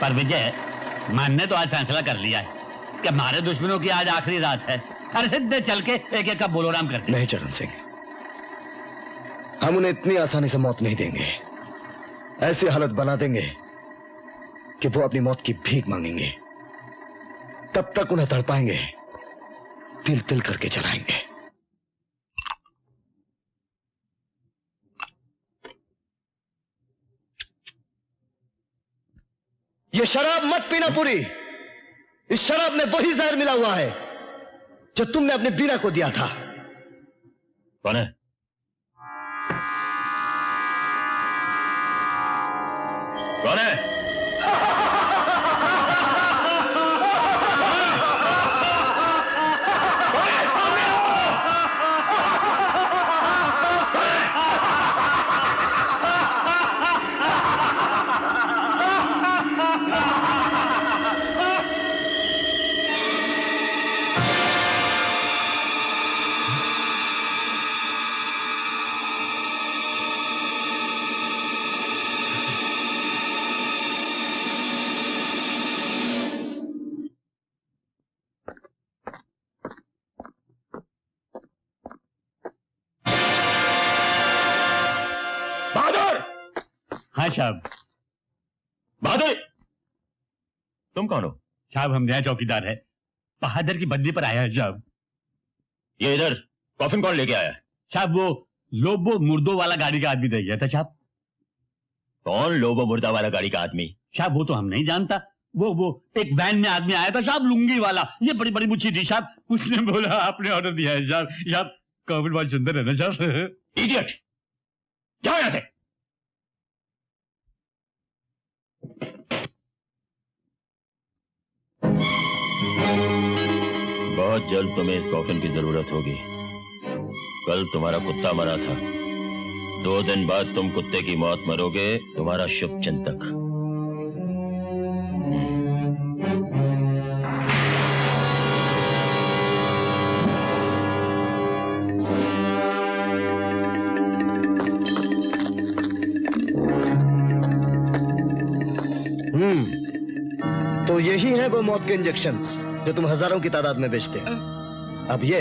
पर विजय, मैंने तो आज फैसला कर लिया है कि हमारे दुश्मनों की आज आखिरी रात है। अरे सीधे चल के एक एक का बोलोराम करते। नहीं चरण सिंह, हम उन्हें इतनी आसानी से मौत नहीं देंगे। ऐसी हालत बना देंगे कि वो अपनी मौत की भीख मांगेंगे। तब तक उन्हें तड़पाएंगे, तिल तिल करके जलाएंगे। ये शराब मत पीना पूरी। इस शराब में वही जहर मिला हुआ है जो तुमने अपने बीना को दिया था। कौन है? कौन है? हाँ साहब। बहादुर, तुम कौन हो? साहब हम नया चौकीदार है, बहादुर की बदली पर आया है साहब। ये इधर कॉफिन कौन लेके आया? साहब वो लोबो मुर्दो वाला गाड़ी का आदमी दे गया था साहब। कौन लोबो मुर्दा वाला गाड़ी का आदमी? साहब वो तो हम नहीं जानता। वो एक वैन में आदमी आया था साहब, लुंगी वाला, ये बड़ी बड़ी मुच्छी थी साहब। उसने बोला आपने ऑर्डर दिया है साहब। साहब कॉफिन बहुत सुंदर है ना साहब। इडियट, जाओ यहां से। बहुत जल्द तुम्हें इस कॉफिन की जरूरत होगी। कल तुम्हारा कुत्ता मरा था, 2 दिन बाद तुम कुत्ते की मौत मरोगे। तुम्हारा शुभ चिंतक। तो यही है वो मौत के इंजेक्शंस जो तुम हजारों की तादाद में बेचते हो। अब ये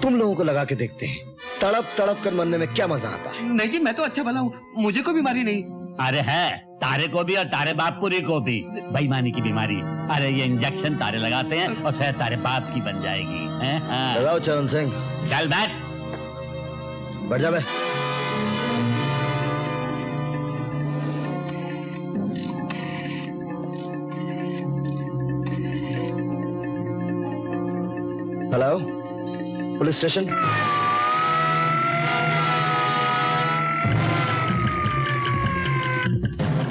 तुम लोगों को लगा के देखते हैं, तड़प तड़प कर मरने में क्या मजा आता है। नहीं जी, मैं तो अच्छा भला हूँ, मुझे कोई बीमारी नहीं। अरे है, तारे को भी और तारे बापपुरी को भी बेईमानी की बीमारी। अरे ये इंजेक्शन तारे लगाते हैं और शायद तारे बाप की बन जाएगी। लगाओ चरण सिंह। चल बैठ। बैठ जा बे। Hello, police station.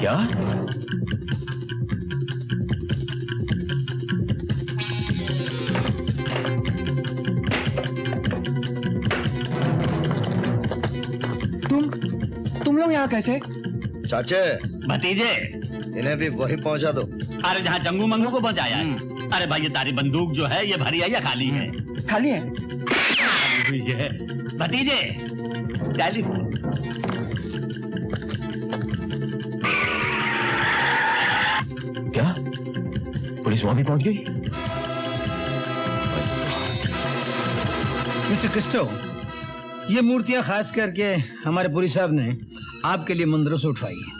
क्या? तुम लोग यहाँ कैसे? चाचे, भतीजे, इन्हें भी वही पहुंचा दो। अरे जहाँ जंगू मंगू को पहुंचाया है। अरे भाई ये तारी बंदूक जो है ये भरी है या खाली है? खाली है। खाली हुई है। भतीजे, टेलीफोन। क्या? पुलिस वहां भी पहुंच गई? मिस्टर क्रिस्टो, ये मूर्तियां खास करके हमारे पुरी साहब ने आपके लिए मंदिरों से उठवाई है।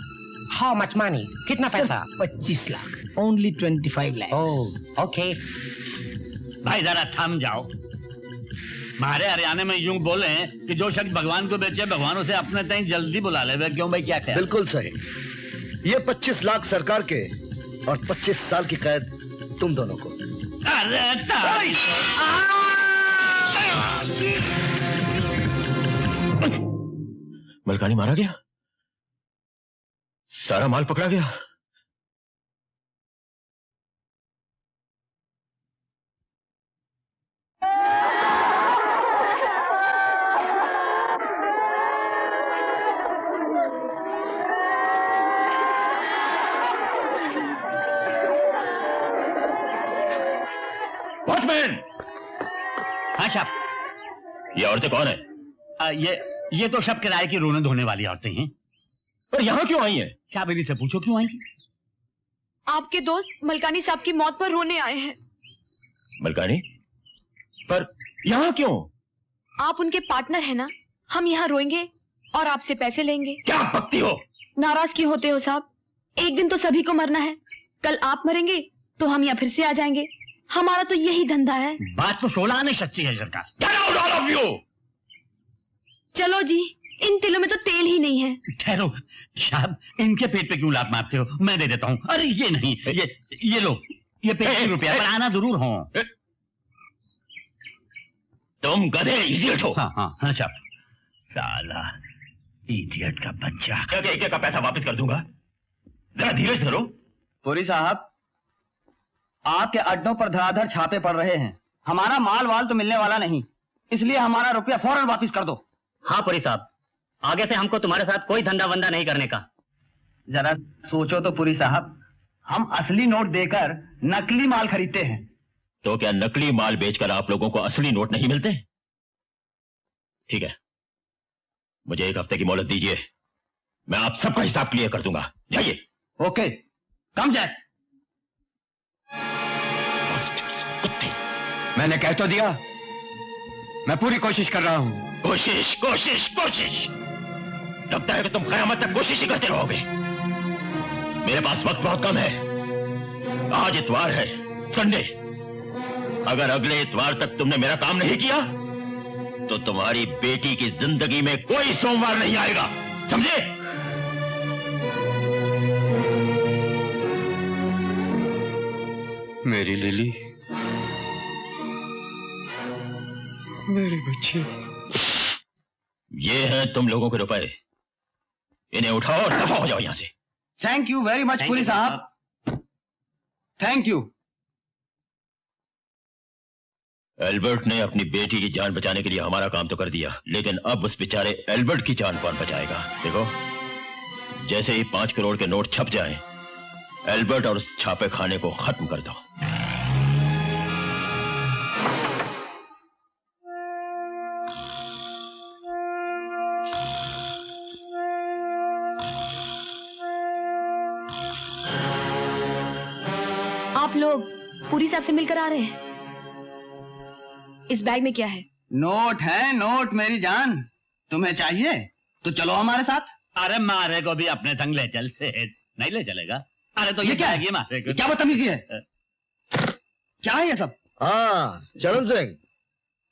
How much money? कितना पैसा? 25 लाख। ओनली 25 लाख। ओह, ओके। भाई जरा थम जाओ। हमारे हरियाणा में यूं बोले कि जो शख्स भगवान को बेचे भगवान उसे अपने तक जल्दी बुला ले। क्यों भाई, क्या ख्याल? बिल्कुल सही। ये 25 लाख सरकार के और 25 साल की कैद तुम दोनों को। अरे मलकानी मारा गया, सारा माल पकड़ा गया। वॉचमैन! हाँ साहब। ये औरतें कौन है? ये तो सब किराए की रोने धोने वाली औरतें हैं। पर यहाँ क्यों आई हैं? साहब इन्हीं से पूछो क्यों आई। आपके दोस्त मलकानी साहब की मौत पर रोने आए हैं। मलकानी? पर यहाँ क्यों? आप उनके पार्टनर हैं ना, हम यहाँ रोएंगे और आपसे पैसे लेंगे। क्या बकती हो? नाराज क्यों होते हो साहब? एक दिन तो सभी को मरना है। कल आप मरेंगे तो हम यहाँ फिर से आ जाएंगे। हमारा तो यही धंधा है। बात तो 16 आने सच्ची है सरकार। चलो जी, इन तिलों में तो तेल ही नहीं है। ठहरो साहब, इनके पेट पे क्यों लात मारते हो? मैं दे देता हूँ। अरे ये नहीं, ये लो, ये 25 रुपया, पर आना जरूर हो। तुम गधे इडियट हो। हाँ हाँ हाँ साहब। साला इडियट का बच्चा। एक का पैसा वापस कर दूंगा, जरा धीरे से करो। पुरी साहब, आपके अड्डों पर धड़ाधड़ छापे पड़ रहे हैं। हमारा माल वाल तो मिलने वाला नहीं, इसलिए हमारा रुपया फौरन वापस कर दो। हाँ पुरी साहब, आगे से हमको तुम्हारे साथ कोई धंधा वंदा नहीं करने का। जरा सोचो तो पुरी साहब, हम असली नोट देकर नकली माल खरीदते हैं। तो क्या नकली माल बेचकर आप लोगों को असली नोट नहीं मिलते? ठीक है, मुझे 1 हफ्ते की मोहलत दीजिए, मैं आप सबका हिसाब क्लियर कर दूंगा। जाइए। ओके, कम जाए। मैंने कह तो दिया, मैं पूरी कोशिश कर रहा हूं। कोशिश कोशिश कोशिश, तब तक तुम कयामत तक कोशिश ही करते रहोगे। मेरे पास वक्त बहुत कम है। आज इतवार है, संडे। अगर अगले इतवार तक तुमने मेरा काम नहीं किया तो तुम्हारी बेटी की जिंदगी में कोई सोमवार नहीं आएगा, समझे? मेरी लिली, मेरी बच्ची। ये हैं तुम लोगों के रुपए, इन्हें उठाओ और दफा हो जाओ यहां से। Thank you very much Puri साहब, थैंक यू। एल्बर्ट ने अपनी बेटी की जान बचाने के लिए हमारा काम तो कर दिया, लेकिन अब उस बेचारे एल्बर्ट की जान कौन बचाएगा? देखो, जैसे ही 5 करोड़ के नोट छप जाएं, एल्बर्ट और उस छापे खाने को खत्म कर दो। आप लोग पुरी साहब से मिलकर आ रहे हैं? इस बैग में क्या है? नोट है, नोट मेरी जान। तुम्हें चाहिए तो चलो हमारे साथ। अरे मारे को भी अपने संग ले चल से नहीं ले चलेगा। अरे तो ये क्या है? मारे को क्या बदतमीजी है? क्या है ये सब? हाँ चरण सिंह,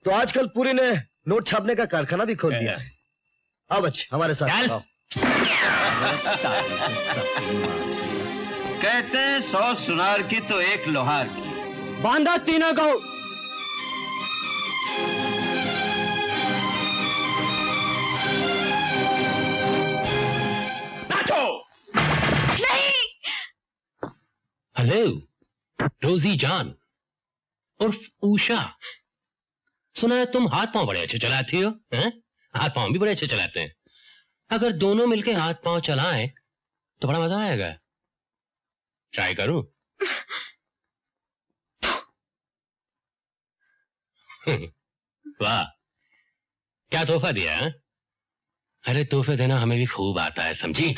तो आजकल पुरी ने नोट छापने का कारखाना भी खोल दिया है। अब हमारे साथ आओ। कहते 100 सुनार की तो 1 लोहार की। बांधा तीनों को। नाचो। नहीं। हेलो रोजी जान उर्फ उषा, सुना है तुम हाथ पांव बड़े अच्छे चलाती हो, हैं? हाथ पांव भी बड़े अच्छे चलाते हैं। अगर दोनों मिलके हाथ पांव चलाएं तो बड़ा मजा आएगा। ट्राई करूं? वाह, क्या तोहफा दिया है? अरे तोहफे देना हमें भी खूब आता है, समझी?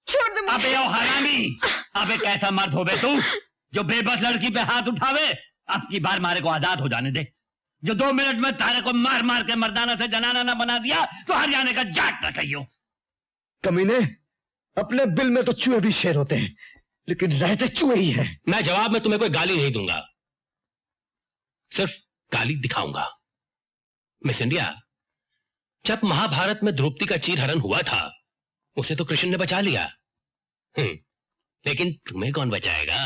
छोड़ दो मुझे। अबे ओ हरामी, अबे कैसा मर्द हो बे तू जो बेबस लड़की पे हाथ उठावे? अब की बार मारे को आजाद हो जाने दे। जो 2 मिनट में तारे को मार मार के मर्दाना से जनाना ना बना दिया तो हरियाणे का जाट ना कहियो। कमीने, अपने बिल में तो चूहे भी शेर होते हैं, लेकिन रहते चूहे ही हैं। मैं जवाब में तुम्हें कोई गाली नहीं दूंगा, सिर्फ गाली दिखाऊंगा। मिस इंडिया, जब महाभारत में द्रौपदी का चीरहरण हुआ था उसे तो कृष्ण ने बचा लिया, लेकिन तुम्हें कौन बचाएगा?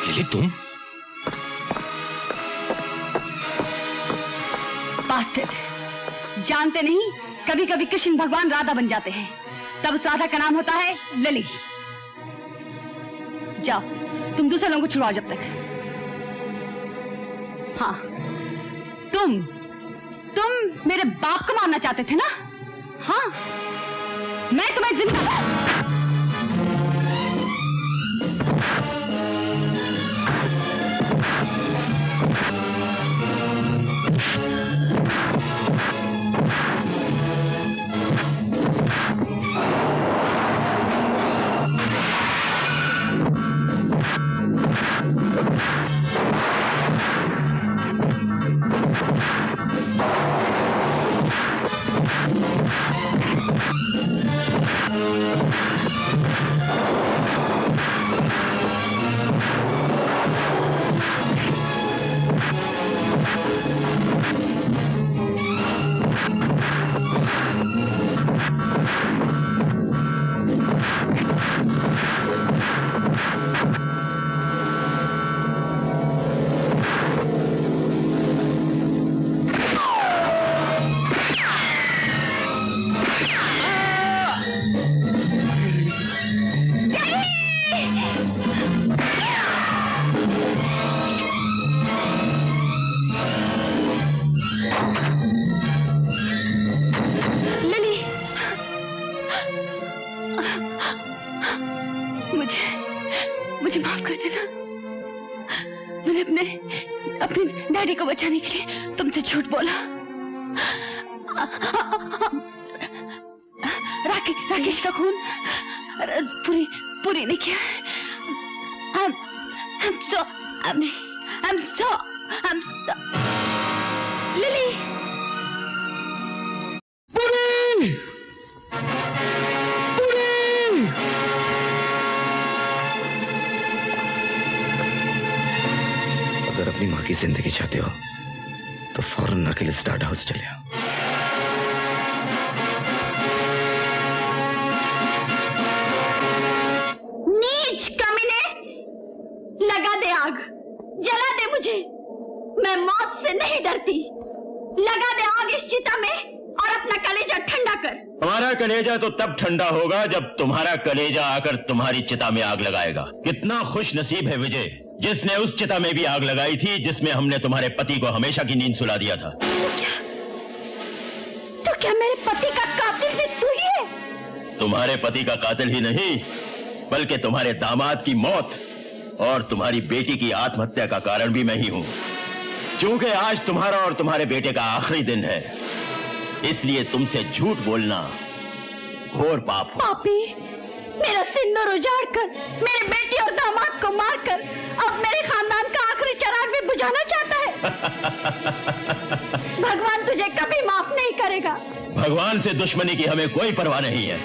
लिली तुम? बास्टर्ड, जानते नहीं कभी कभी कृष्ण भगवान राधा बन जाते हैं, तब उस राधा का नाम होता है लिली। जाओ तुम दूसरे लोगों को छुड़ाओ जब तक। हाँ, तुम मेरे बाप को मारना चाहते थे ना? हाँ, मैं तुम्हें जिंदा अपने डैडी को बचाने के लिए तुमसे झूठ बोला। राकेश का खून पूरी ने किया। I'm so lily. अगर अपनी माँ की जिंदगी चाहते हो तो फौरन अकेले स्टार्ट हाउस चले आओ। नीच कमीने, लगा दे आग, जला दे मुझे। मैं मौत से नहीं डरती। लगा दे आग इस चिता में और अपना कलेजा ठंडा कर। हमारा कलेजा तो तब ठंडा होगा जब तुम्हारा कलेजा आकर तुम्हारी चिता में आग लगाएगा। कितना खुश नसीब है विजय, जिसने उस चिता में भी आग लगाई थी जिसमें हमने तुम्हारे पति को हमेशा की नींद सुला दिया था। तो क्या मेरे पति का कातिल भी तू ही है? तुम्हारे पति का कातिल ही नहीं, बल्कि तुम्हारे दामाद की मौत और तुम्हारी बेटी की आत्महत्या का कारण भी मैं ही हूं। क्योंकि आज तुम्हारा और तुम्हारे बेटे का आखिरी दिन है, इसलिए तुमसे झूठ बोलना घोर पाप हो। पापी, मेरा सिंदूर उजाड़ कर, मेरे बेटी और दामाद को मारकर अब मेरे खानदान का आखिरी चिराग भी बुझाना चाहता है। भगवान तुझे कभी माफ नहीं करेगा। भगवान से दुश्मनी की हमें कोई परवाह नहीं है,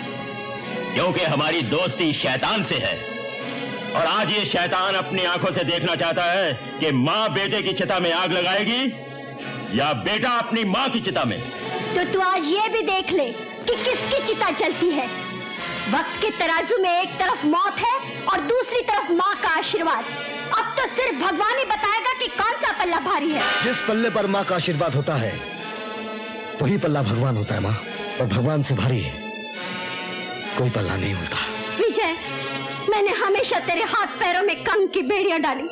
क्योंकि हमारी दोस्ती शैतान से है। और आज ये शैतान अपनी आंखों से देखना चाहता है कि माँ बेटे की चिता में आग लगाएगी या बेटा अपनी माँ की चिता में। तो तू आज ये भी देख ले कि किसकी चिता जलती है। वक्त के तराजू में एक तरफ मौत है और दूसरी तरफ माँ का आशीर्वाद। अब तो सिर्फ भगवान ही बताएगा कि कौन सा पल्ला भारी है। जिस पल्ले पर माँ का आशीर्वाद होता है वही पल्ला भगवान होता है माँ, और भगवान से भारी कोई पल्ला नहीं होता। विजय, मैंने हमेशा तेरे हाथ पैरों में कंग की बेड़ियां डाली,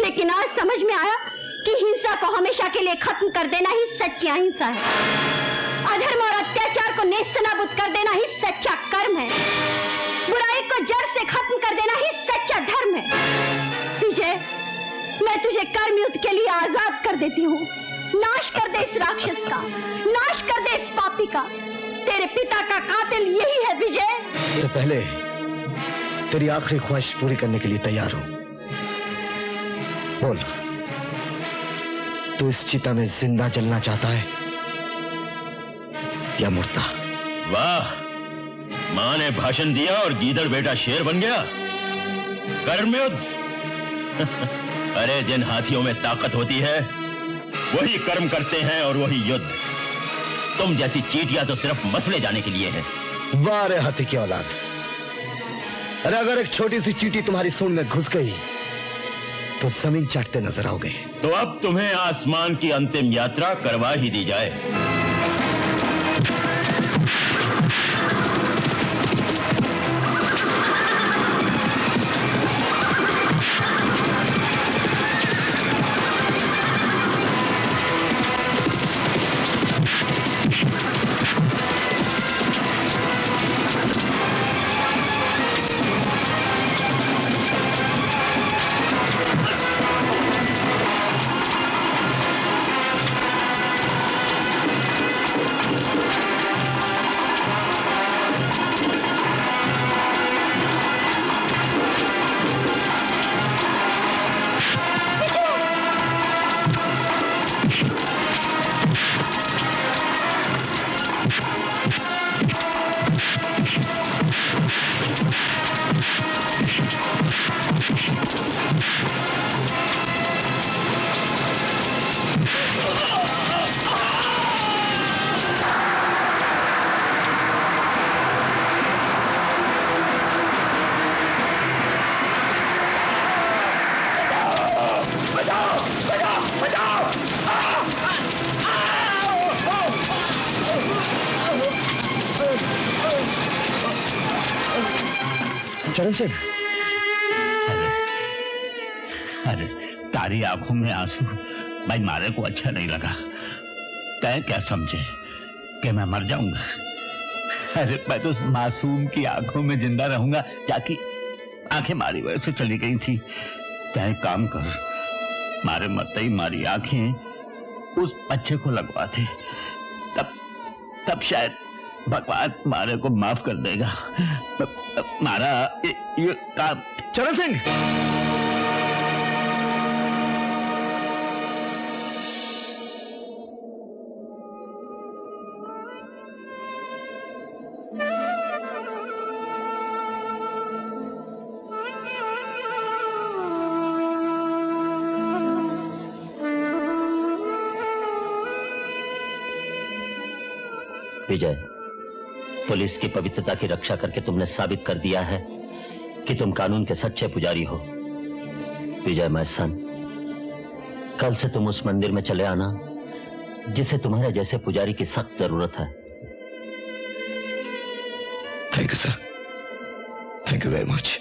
लेकिन आज समझ में आया कि हिंसा को हमेशा के लिए खत्म कर देना ही सच्ची अहिंसा है। अधर्म और अत्याचार को नेस्तनाबूद कर देना ही सच्चा कर्म है। बुराई को जड़ से खत्म कर देना ही सच्चा धर्म है। विजय, मैं तुझे कर्म युद्ध के लिए आजाद कर देती हूँ। नाश कर दे इस राक्षस का, नाश कर दे इस पापी का। तेरे पिता का कातिल यही है विजय। तो पहले तेरी आखिरी ख्वाहिश पूरी करने के लिए तैयार हूं। बोल, तू इस चिता में जिंदा जलना चाहता है या मुर्दा? वाह, मां ने भाषण दिया और गीदड़ बेटा शेर बन गया। कर्मयुद्ध। अरे जिन हाथियों में ताकत होती है वही कर्म करते हैं और वही युद्ध। तुम जैसी चींटियां तो सिर्फ मसले जाने के लिए है। वाह रे हाथी की औलाद। अरे अगर एक छोटी सी चींटी तुम्हारी सूंड में घुस गई तो जमीन चाटते नजर आओगे। तो अब तुम्हें आसमान की अंतिम यात्रा करवा ही दी जाए। चरण सिंह, अरे तारी आंखों में आंसू भाई मारे को अच्छा नहीं लगा। तय क्या समझे कि मैं मर जाऊंगा? अरे मैं तो मासूम की आंखों में जिंदा रहूंगा, जाकि आंखें मारी वजह से चली गई थी। तय काम कर, मारे मत ही मारी आंखें उस बच्चे को लगवा थे, तब शायद भगवान मारे को माफ कर देगा। मारा ये काम। चरण सिंह, विजय, पुलिस की पवित्रता की रक्षा करके तुमने साबित कर दिया है कि तुम कानून के सच्चे पुजारी हो। विजय माय सन, कल से तुम उस मंदिर में चले आना जिसे तुम्हारे जैसे पुजारी की सख्त जरूरत है। Thank you sir, thank you very much.